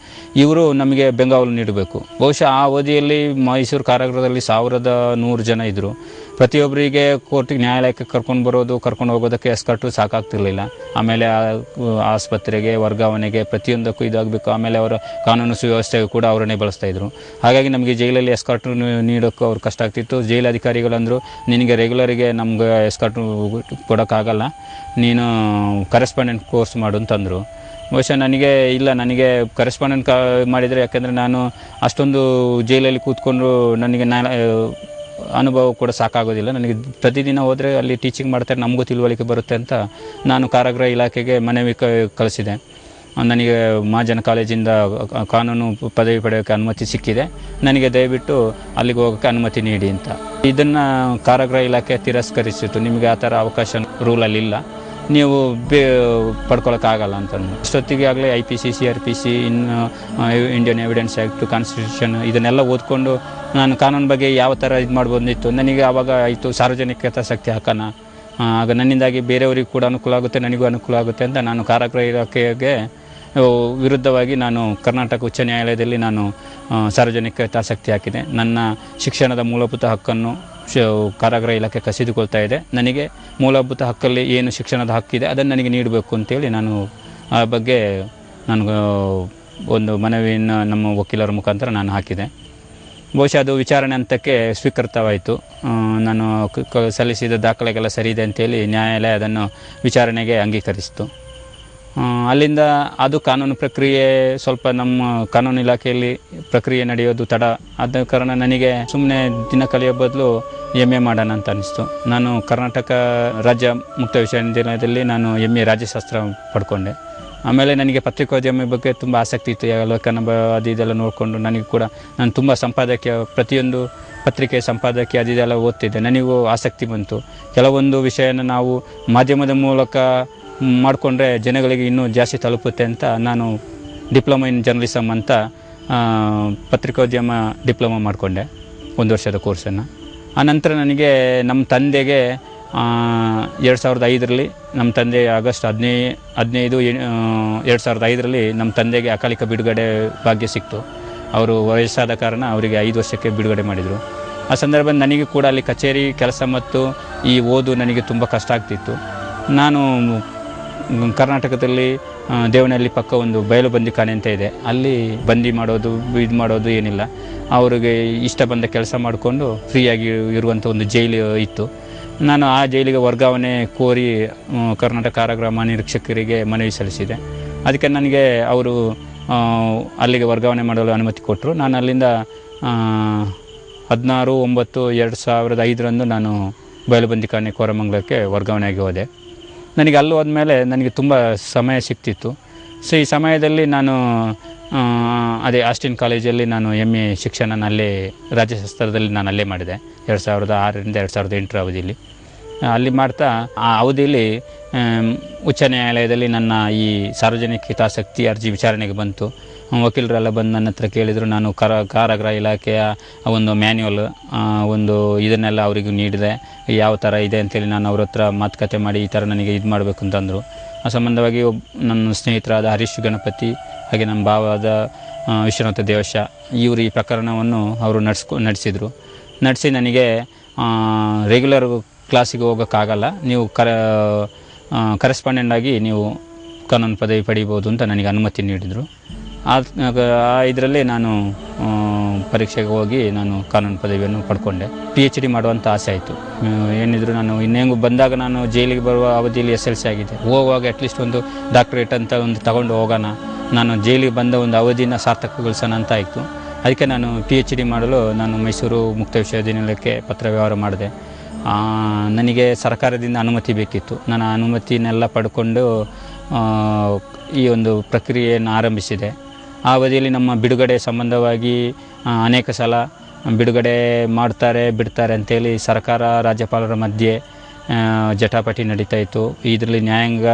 S1: ಇವರು ನಮಗೆ ಬೆಂಗಾವಲು ನೀಡಬೇಕು. ಬಹುಶಃ ಆ ಅವಧಿಯಲ್ಲಿ ಮೈಸೂರು ಕಾರಾಗೃಹದಲ್ಲಿ 1100 ಜನ ಇದ್ದರು. ಪ್ರತಿಯೊಬ್ಬರಿಗೆ ಕೋರ್ಟಿಗೆ ನ್ಯಾಯಾಲಯಕ್ಕೆ ಕರ್ಕೊಂಡು ಹೋಗೋದಕ್ಕೆ ಎಸ್ಕಾರ್ಟು ಸಾಕಾಗ್ತಿರ್ಲಿಲ್ಲ. ಆಮೇಲೆ ಆಸ್ಪತ್ರೆಗೆ ವರ್ಗಾವಣೆಗೆ ಪ್ರತಿಯೊಂದಕ್ಕೂ ಇದಾಗಬೇಕು. ಆಮೇಲೆ ಅವರ ಕಾನೂನು ಸುವ್ಯವಸ್ಥೆಗೂ ಕೂಡ ಅವರನ್ನೇ ಬಳಸ್ತಾಯಿದ್ರು. ಹಾಗಾಗಿ ನಮಗೆ ಜೈಲಲ್ಲಿ ಎಸ್ಕಾರ್ಟು ನೀಡೋಕ್ಕೂ ಅವ್ರು ಕಷ್ಟ ಆಗ್ತಿತ್ತು. ಜೈಲು ಅಧಿಕಾರಿಗಳಂದರು, ನಿನಗೆ ರೆಗ್ಯುಲರಿಗೆ ನಮ್ಗೆ ಎಸ್ಕಾರ್ಟು ಕೊಡೋಕ್ಕಾಗಲ್ಲ, ನೀನು ಕರೆಸ್ಪಾಂಡೆಂಟ್ ಕೋರ್ಸ್ ಮಾಡು ಅಂತಂದರು. ಬಹುಶಃ ನನಗೆ ಕರೆಸ್ಪಾಂಡೆಂಟ್ ಮಾಡಿದರೆ, ಯಾಕೆಂದರೆ ನಾನು ಅಷ್ಟೊಂದು ಜೈಲಲ್ಲಿ ಕೂತ್ಕೊಂಡು ನನಗೆ ಅನುಭವ ಕೂಡ ಸಾಕಾಗೋದಿಲ್ಲ. ನನಗೆ ಪ್ರತಿದಿನ ಹೋದರೆ ಅಲ್ಲಿ ಟೀಚಿಂಗ್ ಮಾಡ್ತಾರೆ, ನಮಗೂ ತಿಳುವಳಿಕೆ ಬರುತ್ತೆ ಅಂತ ನಾನು ಕಾರಾಗೃಹ ಇಲಾಖೆಗೆ ಮನವಿ ಕಳಿಸಿದೆ. ನನಗೆ ಮಹಾಜನ ಕಾಲೇಜಿಂದ ಕಾನೂನು ಪದವಿ ಪಡೆಯೋಕ್ಕೆ ಅನುಮತಿ ಸಿಕ್ಕಿದೆ, ನನಗೆ ದಯವಿಟ್ಟು ಅಲ್ಲಿಗೆ ಹೋಗೋಕ್ಕೆ ಅನುಮತಿ ನೀಡಿ ಅಂತ. ಇದನ್ನು ಕಾರಾಗೃಹ ಇಲಾಖೆ ತಿರಸ್ಕರಿಸಿತ್ತು. ನಿಮಗೆ ಆ ಥರ ಅವಕಾಶ ರೂಲಲ್ಲಿ ಇಲ್ಲ, ನೀವು ಪಡ್ಕೊಳ್ಳೋಕ್ಕಾಗಲ್ಲ ಅಂತ. ಅಷ್ಟೊತ್ತಿಗೆ ಆಗಲೇ IPC, CRPC, ಇನ್ನು ಇಂಡಿಯನ್ ಎವಿಡೆನ್ಸ್ ಆ್ಯಕ್ಟ್, ಕಾನ್ಸ್ಟಿಟ್ಯೂಷನ್ ಇದನ್ನೆಲ್ಲ ಓದ್ಕೊಂಡು ನಾನು ಕಾನೂನು ಬಗ್ಗೆ ಯಾವ ಥರ ಇದು ಮಾಡ್ಬೋದಿತ್ತು. ನನಗೆ ಆವಾಗ ಆಯಿತು ಸಾರ್ವಜನಿಕ ಹಿತಾಸಕ್ತಿ ಹಾಕೋಣ, ಆಗ ನನ್ನಿಂದಾಗಿ ಬೇರೆಯವರಿಗೂ ಕೂಡ ಅನುಕೂಲ ಆಗುತ್ತೆ, ನನಗೂ ಅನುಕೂಲ ಆಗುತ್ತೆ ಅಂತ ನಾನು ಕಾರಾಗೃಹ ಇಲಾಖೆಗೆ ವಿರುದ್ಧವಾಗಿ ನಾನು ಕರ್ನಾಟಕ ಉಚ್ಚ ನ್ಯಾಯಾಲಯದಲ್ಲಿ ನಾನು ಸಾರ್ವಜನಿಕ ಹಿತಾಸಕ್ತಿ ಹಾಕಿದೆ. ನನ್ನ ಶಿಕ್ಷಣದ ಮೂಲಭೂತ ಹಕ್ಕನ್ನು ಕಾರಾಗೃಹ ಇಲಾಖೆ ಕಸಿದುಕೊಳ್ತಾ ಇದೆ. ನನಗೆ ಮೂಲಭೂತ ಹಕ್ಕಲ್ಲಿ ಏನು ಶಿಕ್ಷಣದ ಹಕ್ಕಿದೆ ಅದನ್ನು ನನಗೆ ನೀಡಬೇಕು ಅಂತೇಳಿ ನಾನು ಆ ಬಗ್ಗೆ ಒಂದು ಮನವಿಯನ್ನು ನಮ್ಮ ವಕೀಲರ ಮುಖಾಂತರ ನಾನು ಹಾಕಿದೆ. ಬಹುಶಃ ಅದು ವಿಚಾರಣೆ ಹಂತಕ್ಕೆ ಸ್ವೀಕೃತವಾಯಿತು. ನಾನು ಸಲ್ಲಿಸಿದ ದಾಖಲೆಗೆಲ್ಲ ಸರಿ ಇದೆ ಅಂತೇಳಿ ನ್ಯಾಯಾಲಯ ಅದನ್ನು ವಿಚಾರಣೆಗೆ ಅಂಗೀಕರಿಸಿತು. ಅಲ್ಲಿಂದ ಅದು ಕಾನೂನು ಪ್ರಕ್ರಿಯೆ ಸ್ವಲ್ಪ ನಮ್ಮ ಕಾನೂನು ಇಲಾಖೆಯಲ್ಲಿ ಪ್ರಕ್ರಿಯೆ ನಡೆಯೋದು ತಡ ಆದ ಕಾರಣ ನನಗೆ ಸುಮ್ಮನೆ ದಿನ ಕಲಿಯೋ ಬದಲು MA ಮಾಡೋಣ ಅಂತ ಅನ್ನಿಸ್ತು. ನಾನು ಕರ್ನಾಟಕ ರಾಜ್ಯ ಮುಕ್ತ ವಿಶ್ವವಿದ್ಯಾಲಯದಲ್ಲಿ ನಾನು MA ರಾಜ್ಯಶಾಸ್ತ್ರ ಪಡ್ಕೊಂಡೆ. ಆಮೇಲೆ ನನಗೆ ಪತ್ರಿಕೋದ್ಯಮ ಬಗ್ಗೆ ತುಂಬ ಆಸಕ್ತಿ ಇತ್ತು. ಲೇಖನ ಇದೆಲ್ಲ ನೋಡಿಕೊಂಡು ನನಗೆ ಕೂಡ ನಾನು ತುಂಬ ಸಂಪಾದಕೀಯ, ಪ್ರತಿಯೊಂದು ಪತ್ರಿಕೆ ಸಂಪಾದಕೀಯ ಅದೆಲ್ಲ ಓದ್ತಿದ್ದೆ. ನನಗೂ ಆಸಕ್ತಿ ಬಂತು. ಕೆಲವೊಂದು ವಿಷಯನ ನಾವು ಮಾಧ್ಯಮದ ಮೂಲಕ ಮಾಡಿಕೊಂಡ್ರೆ ಜನಗಳಿಗೆ ಇನ್ನೂ ಜಾಸ್ತಿ ತಲುಪುತ್ತೆ ಅಂತ ನಾನು ಡಿಪ್ಲೊಮಾ ಇನ್ ಜರ್ನಲಿಸಮ್ ಅಂತ ಪತ್ರಿಕೋದ್ಯಮ ಡಿಪ್ಲೊಮಾ ಮಾಡಿಕೊಂಡೆ, 1 ವರ್ಷದ ಕೋರ್ಸನ್ನು. ಆನಂತರ ನನಗೆ ನಮ್ಮ ತಂದೆಗೆ 2005ರಲ್ಲಿ ನಮ್ಮ ತಂದೆ ಆಗಸ್ಟ್ 15, 2005ರಲ್ಲಿ ನಮ್ಮ ತಂದೆಗೆ ಅಕಾಲಿಕ ಬಿಡುಗಡೆ ಭಾಗ್ಯ ಸಿಕ್ತು. ಅವರು ವಯಸ್ಸಾದ ಕಾರಣ ಅವರಿಗೆ 5 ವರ್ಷಕ್ಕೆ ಬಿಡುಗಡೆ ಮಾಡಿದರು. ಆ ಸಂದರ್ಭದಲ್ಲಿ ನನಗೆ ಕೂಡ ಅಲ್ಲಿ ಕಚೇರಿ ಕೆಲಸ ಮತ್ತು ಈ ಓದು ನನಗೆ ತುಂಬ ಕಷ್ಟ ಆಗ್ತಿತ್ತು. ನಾನು ಕರ್ನಾಟಕದಲ್ಲಿ ದೇವನಹಳ್ಳಿ ಪಕ್ಕ ಒಂದು ಬಯಲು ಬಂದಿಖಾನೆ ಅಂತ ಇದೆ, ಅಲ್ಲಿ ಬಂದಿ ಮಾಡೋದು ಏನಿಲ್ಲ, ಅವರಿಗೆ ಇಷ್ಟ ಬಂದ ಕೆಲಸ ಮಾಡಿಕೊಂಡು ಫ್ರೀಯಾಗಿ ಇರುವಂಥ ಒಂದು ಜೈಲು ಇತ್ತು. ನಾನು ಆ ಜೈಲಿಗೆ ವರ್ಗಾವಣೆ ಕೋರಿ ಕರ್ನಾಟಕ ಕಾರಾಗೃಹ ಮಹಾನಿರೀಕ್ಷಕರಿಗೆ ಮನವಿ ಸಲ್ಲಿಸಿದೆ. ಅದಕ್ಕೆ ನನಗೆ ಅವರು ಅಲ್ಲಿಗೆ ವರ್ಗಾವಣೆ ಮಾಡಲು ಅನುಮತಿ ಕೊಟ್ಟರು. ನಾನು ಅಲ್ಲಿಂದ 16/9/2005 ನಾನು ಬಯಲು ಬಂದಿಖಾನೆ ಕೋರಮಂಗಲಕ್ಕೆ ವರ್ಗಾವಣೆಯಾಗಿ ಹೋದೆ. ನನಗೆ ಅಲ್ಲಿ ಹೋದ್ಮೇಲೆ ನನಗೆ ತುಂಬ ಸಮಯ ಸಿಕ್ತಿತ್ತು. ಸೊ ಈ ಸಮಯದಲ್ಲಿ ನಾನು ಅದೇ ಆಸ್ಟಿನ್ ಕಾಲೇಜಲ್ಲಿ ನಾನು MA ಶಿಕ್ಷಣ ಅಲ್ಲೇ ರಾಜ್ಯಶಾಸ್ತ್ರದಲ್ಲಿ ನಾನು ಅಲ್ಲೇ ಮಾಡಿದೆ 2006ರಿಂದ 2008 ಅವಧಿಯಲ್ಲಿ. ಅಲ್ಲಿ ಮಾಡ್ತಾ ಆ ಅವಧಿಯಲ್ಲಿ ಉಚ್ಚ ನ್ಯಾಯಾಲಯದಲ್ಲಿ ನನ್ನ ಈ ಸಾರ್ವಜನಿಕ ಹಿತಾಸಕ್ತಿ ಅರ್ಜಿ ವಿಚಾರಣೆಗೆ ಬಂತು. ವಕೀಲರೆಲ್ಲ ಬಂದು ನನ್ನ ಹತ್ರ ಕೇಳಿದರು. ನಾನು ಕಾರಾಗೃಹ ಇಲಾಖೆಯ ಒಂದು ಮ್ಯಾನ್ಯುವಲ್ ಒಂದು ಇದನ್ನೆಲ್ಲ ಅವರಿಗೂ ನೀಡಿದೆ, ಯಾವ ಥರ ಇದೆ ಅಂತೇಳಿ ನಾನು ಅವ್ರ ಹತ್ರ ಮಾತುಕತೆ ಮಾಡಿ ಈ ಥರ ನನಗೆ ಇದು ಮಾಡಬೇಕು ಅಂತಂದರು. ಆ ಸಂಬಂಧವಾಗಿ ನನ್ನ ಸ್ನೇಹಿತರಾದ ಹರೀಶ್ ಗಣಪತಿ ಹಾಗೆ ನಮ್ಮ ಭಾವದ ವಿಶ್ವನಾಥ ದೇವಶ ಇವರು ಈ ಪ್ರಕರಣವನ್ನು ಅವರು ನಡೆಸಿದರು. ನಡೆಸಿ ನನಗೆ ರೆಗ್ಯುಲರ್ ಕ್ಲಾಸಿಗೆ ಹೋಗೋಕ್ಕಾಗಲ್ಲ, ನೀವು ಕರೆಸ್ಪಾಂಡೆಂಟ್ ಆಗಿ ನೀವು ಕಾನೂನು ಪದವಿ ಪಡಿಬೋದು ಅಂತ ನನಗೆ ಅನುಮತಿ ನೀಡಿದರು. ಇದರಲ್ಲಿ ನಾನು ಪರೀಕ್ಷೆಗೆ ಹೋಗಿ ನಾನು ಕಾನೂನು ಪದವಿಯನ್ನು ಪಡ್ಕೊಂಡೆ. PhD ಮಾಡುವಂಥ ಆಸೆ ಆಯಿತು. ಏನಿದ್ರು ನಾನು ಇನ್ನೇನು ಬಂದಾಗ ನಾನು ಜೈಲಿಗೆ ಬರುವ ಅವಧಿಯಲ್ಲಿ SLC ಆಗಿದೆ, ಹೋಗುವಾಗ ಅಟ್ಲೀಸ್ಟ್ ಒಂದು ಡಾಕ್ಟ್ರೇಟ್ ಅಂತ ಒಂದು ತಗೊಂಡು ಹೋಗೋಣ, ನಾನು ಜೈಲಿಗೆ ಬಂದ ಒಂದು ಅವಧಿನ ಸಾರ್ಥಕಗೊಳಿಸೋಣ ಅಂತ ಆಯಿತು. ಅದಕ್ಕೆ ನಾನು PhD ಮಾಡಲು ನಾನು ಮೈಸೂರು ಮುಕ್ತ ವಿಶ್ವವಿದ್ಯಾನಿಲಯಕ್ಕೆ ಪತ್ರ ವ್ಯವಹಾರ ಮಾಡಿದೆ. ನನಗೆ ಸರ್ಕಾರದಿಂದ ಅನುಮತಿ ಬೇಕಿತ್ತು. ನಾನು ಅನುಮತಿನೆಲ್ಲ ಪಡ್ಕೊಂಡು ಈ ಒಂದು ಪ್ರಕ್ರಿಯೆಯನ್ನು ಆರಂಭಿಸಿದೆ. ಆ ಅವಧಿಯಲ್ಲಿ ನಮ್ಮ ಬಿಡುಗಡೆ ಸಂಬಂಧವಾಗಿ ಅನೇಕ ಸಲ ಬಿಡುಗಡೆ ಮಾಡ್ತಾರೆ ಬಿಡ್ತಾರೆ ಅಂತೇಳಿ ಸರ್ಕಾರ ರಾಜ್ಯಪಾಲರ ಮಧ್ಯೆ ಜಟಾಪಟಿ ನಡೀತಾ ಇತ್ತು. ಇದರಲ್ಲಿ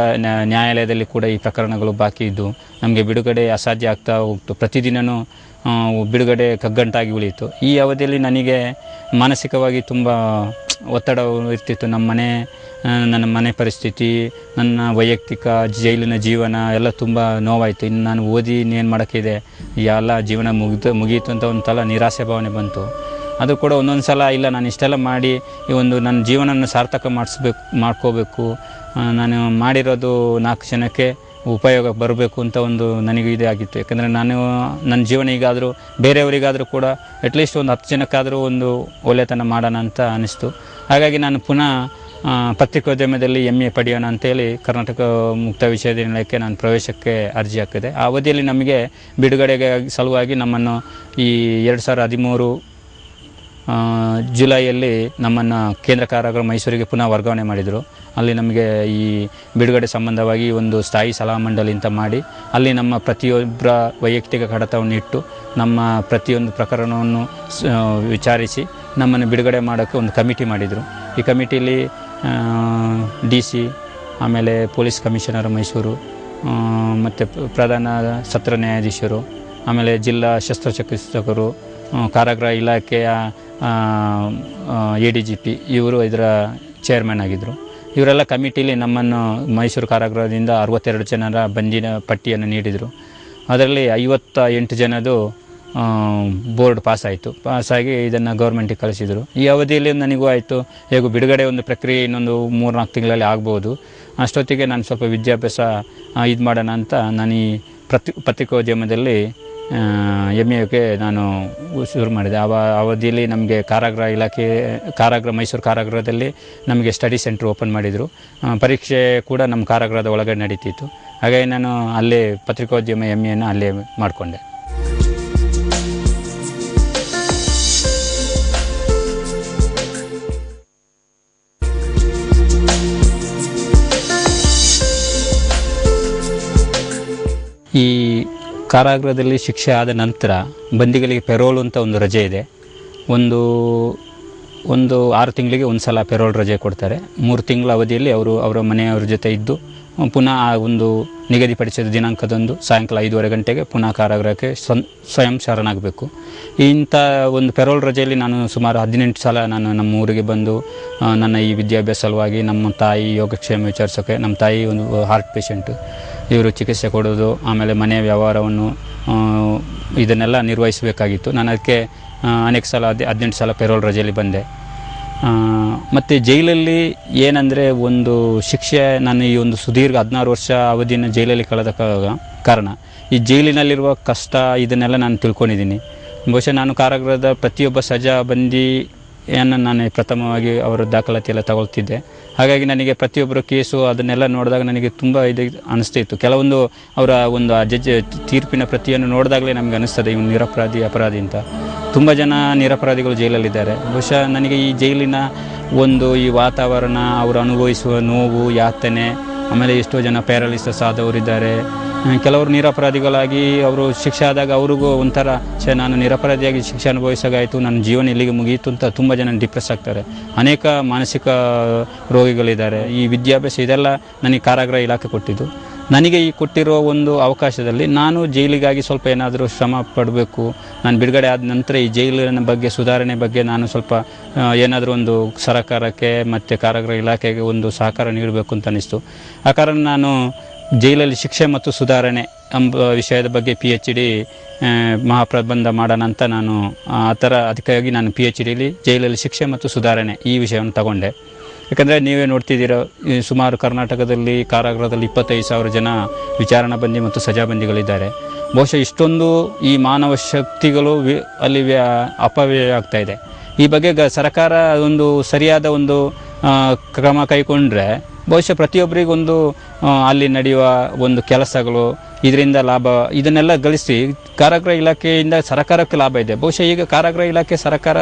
S1: ನ್ಯಾಯಾಲಯದಲ್ಲಿ ಕೂಡ ಈ ಪ್ರಕರಣಗಳು ಬಾಕಿ ಇದ್ದು ನಮಗೆ ಬಿಡುಗಡೆ ಅಸಾಧ್ಯ ಆಗ್ತಾ ಹೋಗ್ತು. ಪ್ರತಿದಿನವೂ ಬಿಡುಗಡೆ ಕಗ್ಗಂಟಾಗಿ ಉಳಿಯಿತು. ಈ ಅವಧಿಯಲ್ಲಿ ನನಗೆ ಮಾನಸಿಕವಾಗಿ ತುಂಬ ಒತ್ತಡ ಇರ್ತಿತ್ತು. ನನ್ನ ಮನೆ ಪರಿಸ್ಥಿತಿ, ನನ್ನ ವೈಯಕ್ತಿಕ ಜೈಲಿನ ಜೀವನ ಎಲ್ಲ ತುಂಬ ನೋವಾಯಿತು. ಇನ್ನು ನಾನು ಓದಿ ಇನ್ನೇನು ಮಾಡೋಕ್ಕಿದೆ, ಎಲ್ಲ ಜೀವನ ಮುಗೀತು ಅಂತ ಒಂದು ಸಲ ನಿರಾಸೆ ಭಾವನೆ ಬಂತು. ಅದು ಕೂಡ ಒಂದೊಂದು ಸಲ ಇಲ್ಲ, ನಾನು ಇಷ್ಟೆಲ್ಲ ಮಾಡಿ ಈ ಒಂದು ನನ್ನ ಜೀವನವನ್ನು ಸಾರ್ಥಕ ಮಾಡ್ಕೋಬೇಕು, ನಾನು ಮಾಡಿರೋದು 4 ಜನಕ್ಕೆ ಉಪಯೋಗ ಬರಬೇಕು ಅಂತ ಒಂದು ನನಗೆ ಇದೇ ಆಗಿತ್ತು. ಯಾಕಂದರೆ ನಾನು ನನ್ನ ಜೀವನ ಈಗಾದರೂ ಬೇರೆಯವರಿಗಾದರೂ ಕೂಡ ಅಟ್ಲೀಸ್ಟ್ ಒಂದು 10 ಜನಕ್ಕಾದರೂ ಒಂದು ಒಳ್ಳೆತನ ಮಾಡೋಣ ಅಂತ ಅನ್ನಿಸ್ತು. ಹಾಗಾಗಿ ನಾನು ಪುನಃ ಪತ್ರಿಕೋದ್ಯಮದಲ್ಲಿ MA ಪಡೆಯೋಣ ಅಂತೇಳಿ ಕರ್ನಾಟಕ ಮುಕ್ತ ವಿಶ್ವವಿದ್ಯಾನಿಲಯಕ್ಕೆ ನಾನು ಪ್ರವೇಶಕ್ಕೆ ಅರ್ಜಿ ಹಾಕಿದೆ. ಆ ಅವಧಿಯಲ್ಲಿ ನಮಗೆ ಬಿಡುಗಡೆಗೆ ಸಲುವಾಗಿ ನಮ್ಮನ್ನು ಈ 2013 ಜುಲೈಯಲ್ಲಿ ನಮ್ಮನ್ನು ಕೇಂದ್ರ ಕಾರಾಗೃಹ ಮೈಸೂರಿಗೆ ಪುನಃ ವರ್ಗಾವಣೆ ಮಾಡಿದರು. ಅಲ್ಲಿ ನಮಗೆ ಈ ಬಿಡುಗಡೆ ಸಂಬಂಧವಾಗಿ ಒಂದು ಸ್ಥಾಯಿ ಸಲಹಾ ಮಂಡಳಿ ಅಂತ ಮಾಡಿ ಅಲ್ಲಿ ನಮ್ಮ ಪ್ರತಿಯೊಬ್ಬರ ವೈಯಕ್ತಿಕ ಕಡತವನ್ನು ಇಟ್ಟು ನಮ್ಮ ಪ್ರತಿಯೊಂದು ಪ್ರಕರಣವನ್ನು ವಿಚಾರಿಸಿ ನಮ್ಮನ್ನು ಬಿಡುಗಡೆ ಮಾಡೋಕ್ಕೆ ಒಂದು ಕಮಿಟಿ ಮಾಡಿದರು. ಈ ಕಮಿಟಿಯಲ್ಲಿ DC, ಆಮೇಲೆ ಪೊಲೀಸ್ ಕಮಿಷನರ್ ಮೈಸೂರು, ಮತ್ತು ಪ್ರಧಾನ ಸತ್ರ ನ್ಯಾಯಾಧೀಶರು, ಆಮೇಲೆ ಜಿಲ್ಲಾ ಶಸ್ತ್ರಚಿಕಿತ್ಸಕರು, ಕಾರಾಗೃಹ ಇಲಾಖೆಯ ADGP ಇವರು ಇದರ ಚೇರ್ಮನ್ ಆಗಿದ್ದರು. ಇವರೆಲ್ಲ ಕಮಿಟಿಲಿ ನಮ್ಮನ್ನು ಮೈಸೂರು ಕಾರಾಗೃಹದಿಂದ 62 ಜನರ ಬಂದಿನ ಪಟ್ಟಿಯನ್ನು ನೀಡಿದರು. ಅದರಲ್ಲಿ 58 ಜನದು ಬೋರ್ಡ್ ಪಾಸಾಗಿ ಇದನ್ನು ಗೌರ್ಮೆಂಟಿಗೆ ಕಳಿಸಿದರು. ಈ ಅವಧಿಯಲ್ಲಿ ನನಗೂ ಆಯಿತು, ಹೇಗೂ ಬಿಡುಗಡೆ ಒಂದು ಪ್ರಕ್ರಿಯೆ ಇನ್ನೊಂದು 3-4 ತಿಂಗಳಲ್ಲಿ ಆಗ್ಬೋದು, ಅಷ್ಟೊತ್ತಿಗೆ ನಾನು ಸ್ವಲ್ಪ ವಿದ್ಯಾಭ್ಯಾಸ ಇದು ಮಾಡೋಣ ಅಂತ ನಾನು ಈ ಪತ್ರಿಕೋದ್ಯಮದಲ್ಲಿ MAಗೆ ನಾನು ಶುರು ಮಾಡಿದೆ. ಅವಧಿಯಲ್ಲಿ ನಮಗೆ ಮೈಸೂರು ಕಾರಾಗೃಹದಲ್ಲಿ ನಮಗೆ ಸ್ಟಡಿ ಸೆಂಟ್ರ್ ಓಪನ್ ಮಾಡಿದರು. ಪರೀಕ್ಷೆ ಕೂಡ ನಮ್ಮ ಕಾರಾಗೃಹದ ಒಳಗಡೆ ನಡೀತಿತ್ತು. ಹಾಗಾಗಿ ನಾನು ಅಲ್ಲೇ ಪತ್ರಿಕೋದ್ಯಮ MAನ ಅಲ್ಲೇ ಮಾಡಿಕೊಂಡೆ. ಈ ಕಾರಾಗೃಹದಲ್ಲಿ ಶಿಕ್ಷೆ ಆದ ನಂತರ ಬಂದಿಗಳಿಗೆ ಪೆರೋಲ್ ಅಂತ ಒಂದು ರಜೆ ಇದೆ. ಒಂದು 6 ತಿಂಗಳಿಗೆ ಒಂದು ಸಲ ಪೆರೋಲ್ ರಜೆ ಕೊಡ್ತಾರೆ. 3 ತಿಂಗಳ ಅವಧಿಯಲ್ಲಿ ಅವರ ಮನೆಯವರ ಜೊತೆ ಇದ್ದು ಪುನಃ ಆ ಒಂದು ನಿಗದಿಪಡಿಸಿದ ದಿನಾಂಕದಂದು ಸಾಯಂಕಾಲ 5:30 ಗಂಟೆಗೆ ಪುನಃ ಕಾರಾಗೃಹಕ್ಕೆ ಸ್ವಯಂ ಶರಣಾಗಬೇಕು. ಇಂಥ ಒಂದು ಪೆರೋಲ್ ರಜೆಯಲ್ಲಿ ನಾನು ಸುಮಾರು 18 ಸಲ ನಾನು ನಮ್ಮ ಊರಿಗೆ ಬಂದು ನನ್ನ ಈ ವಿದ್ಯಾಭ್ಯಾಸ ಸಲುವಾಗಿ ನಮ್ಮ ತಾಯಿ ಯೋಗಕ್ಷೇಮ ವಿಚಾರಿಸೋಕ್ಕೆ, ನಮ್ಮ ತಾಯಿ ಒಂದು ಹಾರ್ಟ್ ಪೇಷಂಟು, ಇವರು ಚಿಕಿತ್ಸೆ ಕೊಡೋದು, ಆಮೇಲೆ ಮನೆಯ ವ್ಯವಹಾರವನ್ನು ಇದನ್ನೆಲ್ಲ ನಿರ್ವಹಿಸಬೇಕಾಗಿತ್ತು. ನಾನು ಅದಕ್ಕೆ ಅನೇಕ ಸಲ 18 ಸಲ ಪೆರೋಲ್ ರಜೆಯಲ್ಲಿ ಬಂದೆ. ಮತ್ತು ಜೈಲಲ್ಲಿ ಏನಂದರೆ ಒಂದು ಶಿಕ್ಷೆ, ನಾನು ಈ ಒಂದು ಸುದೀರ್ಘ 16 ವರ್ಷ ಅವಧಿಯನ್ನು ಜೈಲಲ್ಲಿ ಕಳೆದ ಕಾರಣ ಈ ಜೈಲಿನಲ್ಲಿರುವ ಕಷ್ಟ ಇದನ್ನೆಲ್ಲ ನಾನು ತಿಳ್ಕೊಂಡಿದ್ದೀನಿ. ಬಹುಶಃ ನಾನು ಕಾರಾಗೃಹದ ಪ್ರತಿಯೊಬ್ಬ ಸಜಾ ಬಂದಿಯನ್ನು ನಾನು ಪ್ರಥಮವಾಗಿ ಅವರ ದಾಖಲಾತಿ ಎಲ್ಲ ತಗೊಳ್ತಿದ್ದೆ. ಹಾಗಾಗಿ ನನಗೆ ಪ್ರತಿಯೊಬ್ಬರ ಕೇಸು ಅದನ್ನೆಲ್ಲ ನೋಡಿದಾಗ ನನಗೆ ತುಂಬ ಇದು ಅನಿಸ್ತಿತ್ತು. ಕೆಲವೊಂದು ಅವರ ಒಂದು ಜಡ್ಜ್ ತೀರ್ಪಿನ ಪ್ರತಿಯನ್ನು ನೋಡಿದಾಗಲೇ ನಮಗೆ ಅನಿಸ್ತದೆ ಇವನು ಅಪರಾಧಿ ಅಂತ. ತುಂಬ ಜನ ನಿರಪರಾಧಿಗಳು ಜೈಲಲ್ಲಿದ್ದಾರೆ. ಬಹುಶಃ ನನಗೆ ಈ ಜೈಲಿನ ಒಂದು ಈ ವಾತಾವರಣ, ಅವರು ಅನುಭವಿಸುವ ನೋವು, ಯಾತನೆ, ಆಮೇಲೆ ಎಷ್ಟೋ ಜನ ಪ್ಯಾರಾಲಿಸಿಸ್ ಆದವರಿದ್ದಾರೆ. ಕೆಲವರು ನಿರಪರಾಧಿಗಳಾಗಿ ಅವರು ಶಿಕ್ಷೆ ಆದಾಗ ಅವ್ರಿಗೂ ಒಂಥರ ನಾನು ನಿರಪರಾಧಿಯಾಗಿ ಶಿಕ್ಷೆ ಅನುಭವಿಸಾಗಾಯಿತು, ನನ್ನ ಜೀವನ ಇಲ್ಲಿಗೆ ಮುಗಿಯಿತು ಅಂತ ತುಂಬ ಜನ ಡಿಪ್ರೆಸ್ ಆಗ್ತಾರೆ. ಅನೇಕ ಮಾನಸಿಕ ರೋಗಿಗಳಿದ್ದಾರೆ. ಈ ವಿದ್ಯಾಭ್ಯಾಸ ಇದೆಲ್ಲ ನನಗೆ ಕಾರಾಗೃಹ ಇಲಾಖೆ ಕೊಟ್ಟಿದ್ದು. ನನಗೆ ಈ ಕೊಟ್ಟಿರೋ ಒಂದು ಅವಕಾಶದಲ್ಲಿ ನಾನು ಜೈಲಿಗಾಗಿ ಸ್ವಲ್ಪ ಏನಾದರೂ ಶ್ರಮ ಪಡಬೇಕು. ನಾನು ಬಿಡುಗಡೆ ಆದ ನಂತರ ಈ ಜೈಲಿನ ಬಗ್ಗೆ, ಸುಧಾರಣೆ ಬಗ್ಗೆ ನಾನು ಸ್ವಲ್ಪ ಏನಾದರೂ ಒಂದು ಸರ್ಕಾರಕ್ಕೆ ಮತ್ತು ಕಾರಾಗೃಹ ಇಲಾಖೆಗೆ ಒಂದು ಸಹಕಾರ ನೀಡಬೇಕು ಅಂತ ಅನ್ನಿಸ್ತು. ಆ ಕಾರಣ ನಾನು ಜೈಲಲ್ಲಿ ಶಿಕ್ಷೆ ಮತ್ತು ಸುಧಾರಣೆ ಎಂಬ ವಿಷಯದ ಬಗ್ಗೆ PhD ಮಹಾಪ್ರಬಂಧ ಮಾಡೋಣ ಅಂತ ನಾನು ಅದಕ್ಕಾಗಿ ನಾನು PhDಲಿ ಜೈಲಲ್ಲಿ ಶಿಕ್ಷೆ ಮತ್ತು ಸುಧಾರಣೆ ಈ ವಿಷಯವನ್ನು ತಗೊಂಡೆ. ಯಾಕಂದರೆ ನೀವೇ ನೋಡ್ತಿದ್ದೀರ, ಸುಮಾರು ಕರ್ನಾಟಕದಲ್ಲಿ ಕಾರಾಗೃಹದಲ್ಲಿ 25,000 ಜನ ವಿಚಾರಣಾ ಬಂದಿ ಮತ್ತು ಸಜಾಬಂದಿಗಳಿದ್ದಾರೆ. ಬಹುಶಃ ಇಷ್ಟೊಂದು ಈ ಮಾನವ ಶಕ್ತಿಗಳು ಅಲ್ಲಿ ಅಪವ್ಯಯ ಆಗ್ತಾ ಇದೆ. ಈ ಬಗ್ಗೆ ಸರ್ಕಾರ ಒಂದು ಸರಿಯಾದ ಒಂದು ಕ್ರಮ ಕೈಗೊಂಡ್ರೆ ಬಹುಶಃ ಪ್ರತಿಯೊಬ್ಬರಿಗೊಂದು ಅಲ್ಲಿ ನಡೆಯುವ ಒಂದು ಕೆಲಸಗಳು, ಇದರಿಂದ ಲಾಭ, ಇದನ್ನೆಲ್ಲ ಗಳಿಸಿ ಕಾರಾಗೃಹ ಇಲಾಖೆಯಿಂದ ಸರ್ಕಾರಕ್ಕೆ ಲಾಭ ಇದೆ. ಬಹುಶಃ ಈಗ ಕಾರಾಗೃಹ ಇಲಾಖೆ ಸರ್ಕಾರ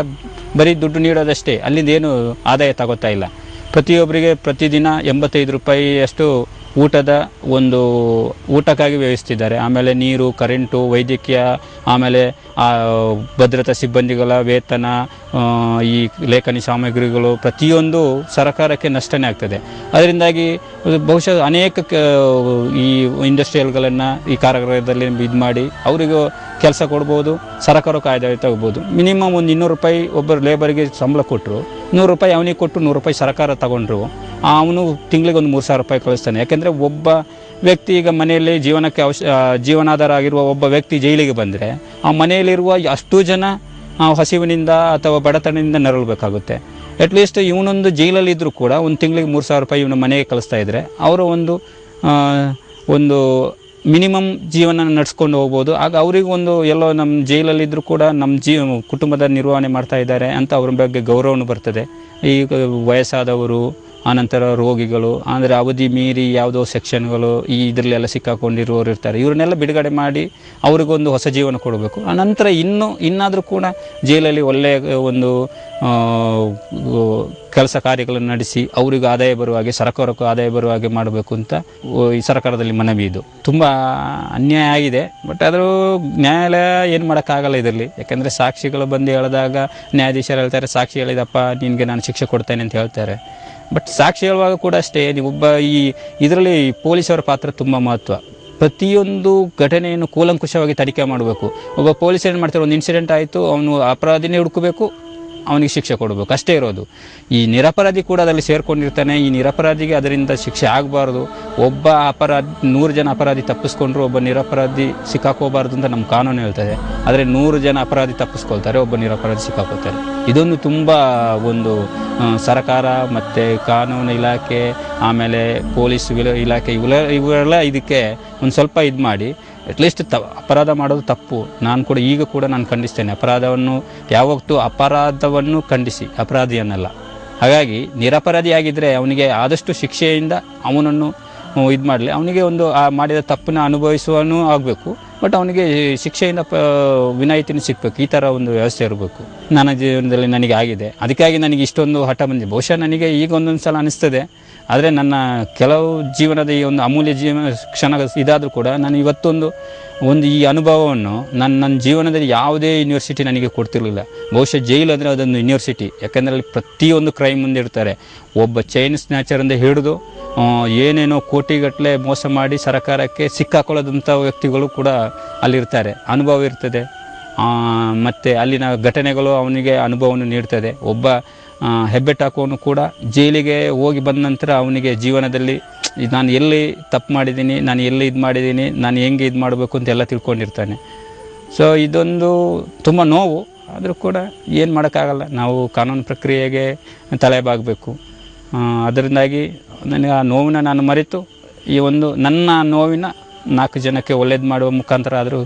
S1: ಬರೀ ದುಡ್ಡು ನೀಡೋದಷ್ಟೇ, ಅಲ್ಲಿಂದ ಏನು ಆದಾಯ ತಗೋತಾ ಇಲ್ಲ. ಪ್ರತಿಯೊಬ್ಬರಿಗೆ ಪ್ರತಿದಿನ 85 ರೂಪಾಯಿಯಷ್ಟು ಊಟಕ್ಕಾಗಿ ವ್ಯವಸ್ಥಿದ್ದಾರೆ. ಆಮೇಲೆ ನೀರು, ಕರೆಂಟು, ವೈದ್ಯಕೀಯ, ಆಮೇಲೆ ಭದ್ರತಾ ಸಿಬ್ಬಂದಿಗಳ ವೇತನ, ಈ ಲೇಖನಿ ಸಾಮಗ್ರಿಗಳು ಪ್ರತಿಯೊಂದು ಸರ್ಕಾರಕ್ಕೆ ನಷ್ಟನೇ ಆಗ್ತದೆ. ಅದರಿಂದಾಗಿ ಬಹುಶಃ ಅನೇಕ ಈ ಇಂಡಸ್ಟ್ರಿಯಲ್ಗಳನ್ನು ಈ ಕಾರಾಗೃಹದಲ್ಲಿ ಇದು ಮಾಡಿ ಅವರಿಗೂ ಕೆಲಸ ಕೊಡ್ಬೋದು, ಸರ್ಕಾರಕ್ಕೆ ಆದಾಯ ತಗೋಬೋದು. ಮಿನಿಮಮ್ ಒಂದು 200 ರೂಪಾಯಿ ಒಬ್ಬರು ಲೇಬರ್ಗೆ ಸಂಬಳ ಕೊಟ್ಟರು, 100 ರೂಪಾಯಿ ಅವನಿಗೆ ಕೊಟ್ಟು 100 ರೂಪಾಯಿ ಸರ್ಕಾರ ತಗೊಂಡ್ರು, ಅವನು ತಿಂಗಳಿಗೆ ಒಂದು 3,000 ರೂಪಾಯಿ ಕಳಿಸ್ತಾನೆ. ಯಾಕೆಂದರೆ ಒಬ್ಬ ವ್ಯಕ್ತಿ ಈಗ ಮನೆಯಲ್ಲಿ ಜೀವನಾಧಾರ ಆಗಿರುವ ಒಬ್ಬ ವ್ಯಕ್ತಿ ಜೈಲಿಗೆ ಬಂದರೆ ಆ ಮನೆಯಲ್ಲಿರುವ ಅಷ್ಟು ಜನ ಹಸಿವಿನಿಂದ ಅಥವಾ ಬಡತನದಿಂದ ನರಳಬೇಕಾಗುತ್ತೆ. ಅಟ್ಲೀಸ್ಟ್ ಇವನೊಂದು ಜೈಲಲ್ಲಿ ಇದ್ದರೂ ಕೂಡ ಒಂದು ತಿಂಗಳಿಗೆ 3,000 ರೂಪಾಯಿ ಇವನ ಮನೆಗೆ ಕಳಿಸ್ತಾ ಇದ್ದರೆ ಅವರ ಒಂದು ಮಿನಿಮಮ್ ಜೀವನ ನಡೆಸ್ಕೊಂಡು ಹೋಗ್ಬೋದು. ಆಗ ಅವರಿಗೊಂದು ಎಲ್ಲೋ ನಮ್ಮ ಜೈಲಲ್ಲಿದ್ದರೂ ಕೂಡ ನಮ್ಮ ಕುಟುಂಬದ ನಿರ್ವಹಣೆ ಮಾಡ್ತಾ ಇದ್ದಾರೆ ಅಂತ ಅವ್ರ ಬಗ್ಗೆ ಗೌರವನೂ ಬರ್ತದೆ. ಈಗ ವಯಸ್ಸಾದವರು, ಆನಂತರ ರೋಗಿಗಳು, ಅಂದರೆ ಅವಧಿ ಮೀರಿ ಯಾವುದೋ ಸೆಕ್ಷನ್ಗಳು ಇದರಲ್ಲೆಲ್ಲ ಸಿಕ್ಕಾಕೊಂಡಿರುವವರು ಇರ್ತಾರೆ. ಇವ್ರನ್ನೆಲ್ಲ ಬಿಡುಗಡೆ ಮಾಡಿ ಅವ್ರಿಗೊಂದು ಹೊಸ ಜೀವನ ಕೊಡಬೇಕು. ಆನಂತರ ಇನ್ನಾದರೂ ಕೂಡ ಜೈಲಲ್ಲಿ ಒಳ್ಳೆಯ ಒಂದು ಕೆಲಸ ಕಾರ್ಯಗಳನ್ನು ನಡೆಸಿ ಅವರಿಗೂ ಆದಾಯ ಬರುವ ಹಾಗೆ, ಸರ್ಕಾರಕ್ಕೂ ಆದಾಯ ಬರುವ ಹಾಗೆ ಮಾಡಬೇಕು ಅಂತ ಈ ಸರ್ಕಾರದಲ್ಲಿ ಮನವಿ. ಇದು ತುಂಬ ಅನ್ಯಾಯ ಆಗಿದೆ. ಬಟ್ ಆದರೂ ನ್ಯಾಯಾಲಯ ಏನು ಮಾಡೋಕ್ಕಾಗಲ್ಲ ಇದರಲ್ಲಿ. ಯಾಕೆಂದರೆ ಸಾಕ್ಷಿಗಳು ಬಂದು ಹೇಳಿದಾಗ ನ್ಯಾಯಾಧೀಶರು ಹೇಳ್ತಾರೆ, ಸಾಕ್ಷಿ ಹೇಳಿದಪ್ಪ ನಿನಗೆ ನಾನು ಶಿಕ್ಷೆ ಕೊಡ್ತೇನೆ ಅಂತ ಹೇಳ್ತಾರೆ. ಬಟ್ ಸಾಕ್ಷಿ ಹೇಳುವಾಗ ಕೂಡ ಅಷ್ಟೇ, ಇದರಲ್ಲಿ ಪೊಲೀಸರ ಪಾತ್ರ ತುಂಬ ಮಹತ್ವ. ಪ್ರತಿಯೊಂದು ಘಟನೆಯನ್ನು ಕೂಲಂಕುಷವಾಗಿ ತನಿಖೆ ಮಾಡಬೇಕು. ಒಬ್ಬ ಪೊಲೀಸ್ ಏನು ಮಾಡ್ತಾರೆ, ಒಂದು ಇನ್ಸಿಡೆಂಟ್ ಆಯಿತು, ಅವನು ಅಪರಾಧಿನೇ ಹುಡುಕಬೇಕು, ಅವನಿಗೆ ಶಿಕ್ಷೆ ಕೊಡಬೇಕು, ಅಷ್ಟೇ ಇರೋದು. ಈ ನಿರಪರಾಧಿ ಕೂಡ ಅದರಲ್ಲಿ ಸೇರ್ಕೊಂಡಿರ್ತಾನೆ. ಈ ನಿರಪರಾಧಿಗೆ ಅದರಿಂದ ಶಿಕ್ಷೆ ಆಗಬಾರ್ದು. ಒಬ್ಬ 100 ಜನ ಅಪರಾಧಿ ತಪ್ಪಿಸ್ಕೊಂಡ್ರು ಒಬ್ಬ ನಿರಪರಾಧಿ ಸಿಕ್ಕಾಕೋಬಾರ್ದು ಅಂತ ನಮ್ಮ ಕಾನೂನು ಹೇಳ್ತದೆ. ಆದರೆ 100 ಜನ ಅಪರಾಧಿ ತಪ್ಪಿಸ್ಕೊಳ್ತಾರೆ, ಒಬ್ಬ ನಿರಪರಾಧಿ ಸಿಕ್ಕಾಕೋತಾರೆ. ಇದೊಂದು ತುಂಬ ಒಂದು ಸರ್ಕಾರ ಮತ್ತು ಕಾನೂನು ಇಲಾಖೆ, ಆಮೇಲೆ ಪೊಲೀಸ್ ಇಲಾಖೆ ಇವರೆಲ್ಲ ಇದಕ್ಕೆ ಒಂದು ಸ್ವಲ್ಪ ಇದು ಮಾಡಿ, ಅಟ್ಲೀಸ್ಟ್ ಅಪರಾಧ ಮಾಡೋದು ತಪ್ಪು. ಈಗ ಕೂಡ ನಾನು ಖಂಡಿಸ್ತೇನೆ. ಯಾವತ್ತೂ ಅಪರಾಧವನ್ನು ಖಂಡಿಸಿ, ಅಪರಾಧಿಯನ್ನಲ್ಲ. ಹಾಗಾಗಿ ನಿರಪರಾಧಿಯಾಗಿದ್ದರೆ ಅವನಿಗೆ ಆದಷ್ಟು ಶಿಕ್ಷೆಯಿಂದ ಅವನನ್ನು ಇದು ಮಾಡಲಿ. ಅವನಿಗೆ ಒಂದು ಮಾಡಿದ ತಪ್ಪನ್ನ ಅನುಭವಿಸುವನೂ ಆಗಬೇಕು. ಬಟ್ ಅವನಿಗೆ ಶಿಕ್ಷೆಯಿಂದ ವಿನಾಯಿತಿನೂ ಸಿಗಬೇಕು. ಈ ಥರ ಒಂದು ವ್ಯವಸ್ಥೆ ಇರಬೇಕು. ನನ್ನ ಜೀವನದಲ್ಲಿ ನನಗೆ ಆಗಿದೆ. ಅದಕ್ಕಾಗಿ ನನಗೆ ಇಷ್ಟೊಂದು ಹಠ ಬಂದಿದೆ. ಬಹುಶಃ ನನಗೆ ಈಗ ಒಂದೊಂದು ಸಲ ಅನಿಸ್ತದೆ, ಆದರೆ ನನ್ನ ಕೆಲವು ಜೀವನದ ಈ ಒಂದು ಅಮೂಲ್ಯ ಕ್ಷಣ ಇದಾದರೂ ಕೂಡ ನಾನು ಇವತ್ತೊಂದು ಈ ಅನುಭವವನ್ನು ನನ್ನ ಜೀವನದಲ್ಲಿ ಯಾವುದೇ ಯೂನಿವರ್ಸಿಟಿ ನನಗೆ ಕೊಡ್ತಿರಲಿಲ್ಲ. ಬಹುಶಃ ಜೈಲು ಅಂದರೆ ಅದೊಂದು ಯೂನಿವರ್ಸಿಟಿ. ಯಾಕೆಂದರೆ ಅಲ್ಲಿ ಪ್ರತಿಯೊಂದು ಕ್ರೈಮ್ ಮುಂದೆ ಇರ್ತಾರೆ. ಒಬ್ಬ ಚೈನ್ ಸ್ನ್ಯಾಚರಿಂದ ಹಿಡಿದು ಏನೇನೋ ಕೋಟಿಗಟ್ಟಲೆ ಮೋಸ ಮಾಡಿ ಸರ್ಕಾರಕ್ಕೆ ಸಿಕ್ಕಾಕೊಳ್ಳೋದಂಥ ವ್ಯಕ್ತಿಗಳು ಕೂಡ ಅಲ್ಲಿರ್ತಾರೆ. ಅನುಭವ ಇರ್ತದೆ. ಮತ್ತು ಅಲ್ಲಿನ ಘಟನೆಗಳು ಅವನಿಗೆ ಅನುಭವವನ್ನು ನೀಡ್ತದೆ. ಒಬ್ಬ ಹೆಬ್ಬೆಟ್ಟಾಕೋನು ಕೂಡ ಜೈಲಿಗೆ ಹೋಗಿ ಬಂದ ನಂತರ ಅವನಿಗೆ ಜೀವನದಲ್ಲಿ ನಾನು ಎಲ್ಲಿ ತಪ್ಪು ಮಾಡಿದ್ದೀನಿ, ನಾನು ಎಲ್ಲಿ ಇದು ಮಾಡಿದ್ದೀನಿ, ನಾನು ಹೆಂಗೆ ಇದು ಮಾಡಬೇಕು ಅಂತ ಎಲ್ಲ ತಿಳ್ಕೊಂಡಿರ್ತಾನೆ. ಸೊ ಇದೊಂದು ತುಂಬ ನೋವು. ಆದರೂ ಕೂಡ ಏನು ಮಾಡೋಕ್ಕಾಗಲ್ಲ. ನಾವು ಕಾನೂನು ಪ್ರಕ್ರಿಯೆಗೆ ತಲೆಬಾಗಬೇಕು. ಅದರಿಂದಾಗಿ ನನಗೆ ಆ ನೋವಿನ ನಾನು ಮರೆತು ನನ್ನ ನೋವಿನ 4 ಜನಕ್ಕೆ ಒಳ್ಳೇದು ಮಾಡುವ ಮುಖಾಂತರ ಆದರೂ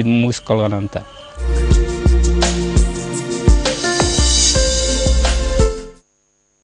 S1: ಇದು ಮುಗಿಸ್ಕೊಳ್ಳೋಣ ಅಂತ.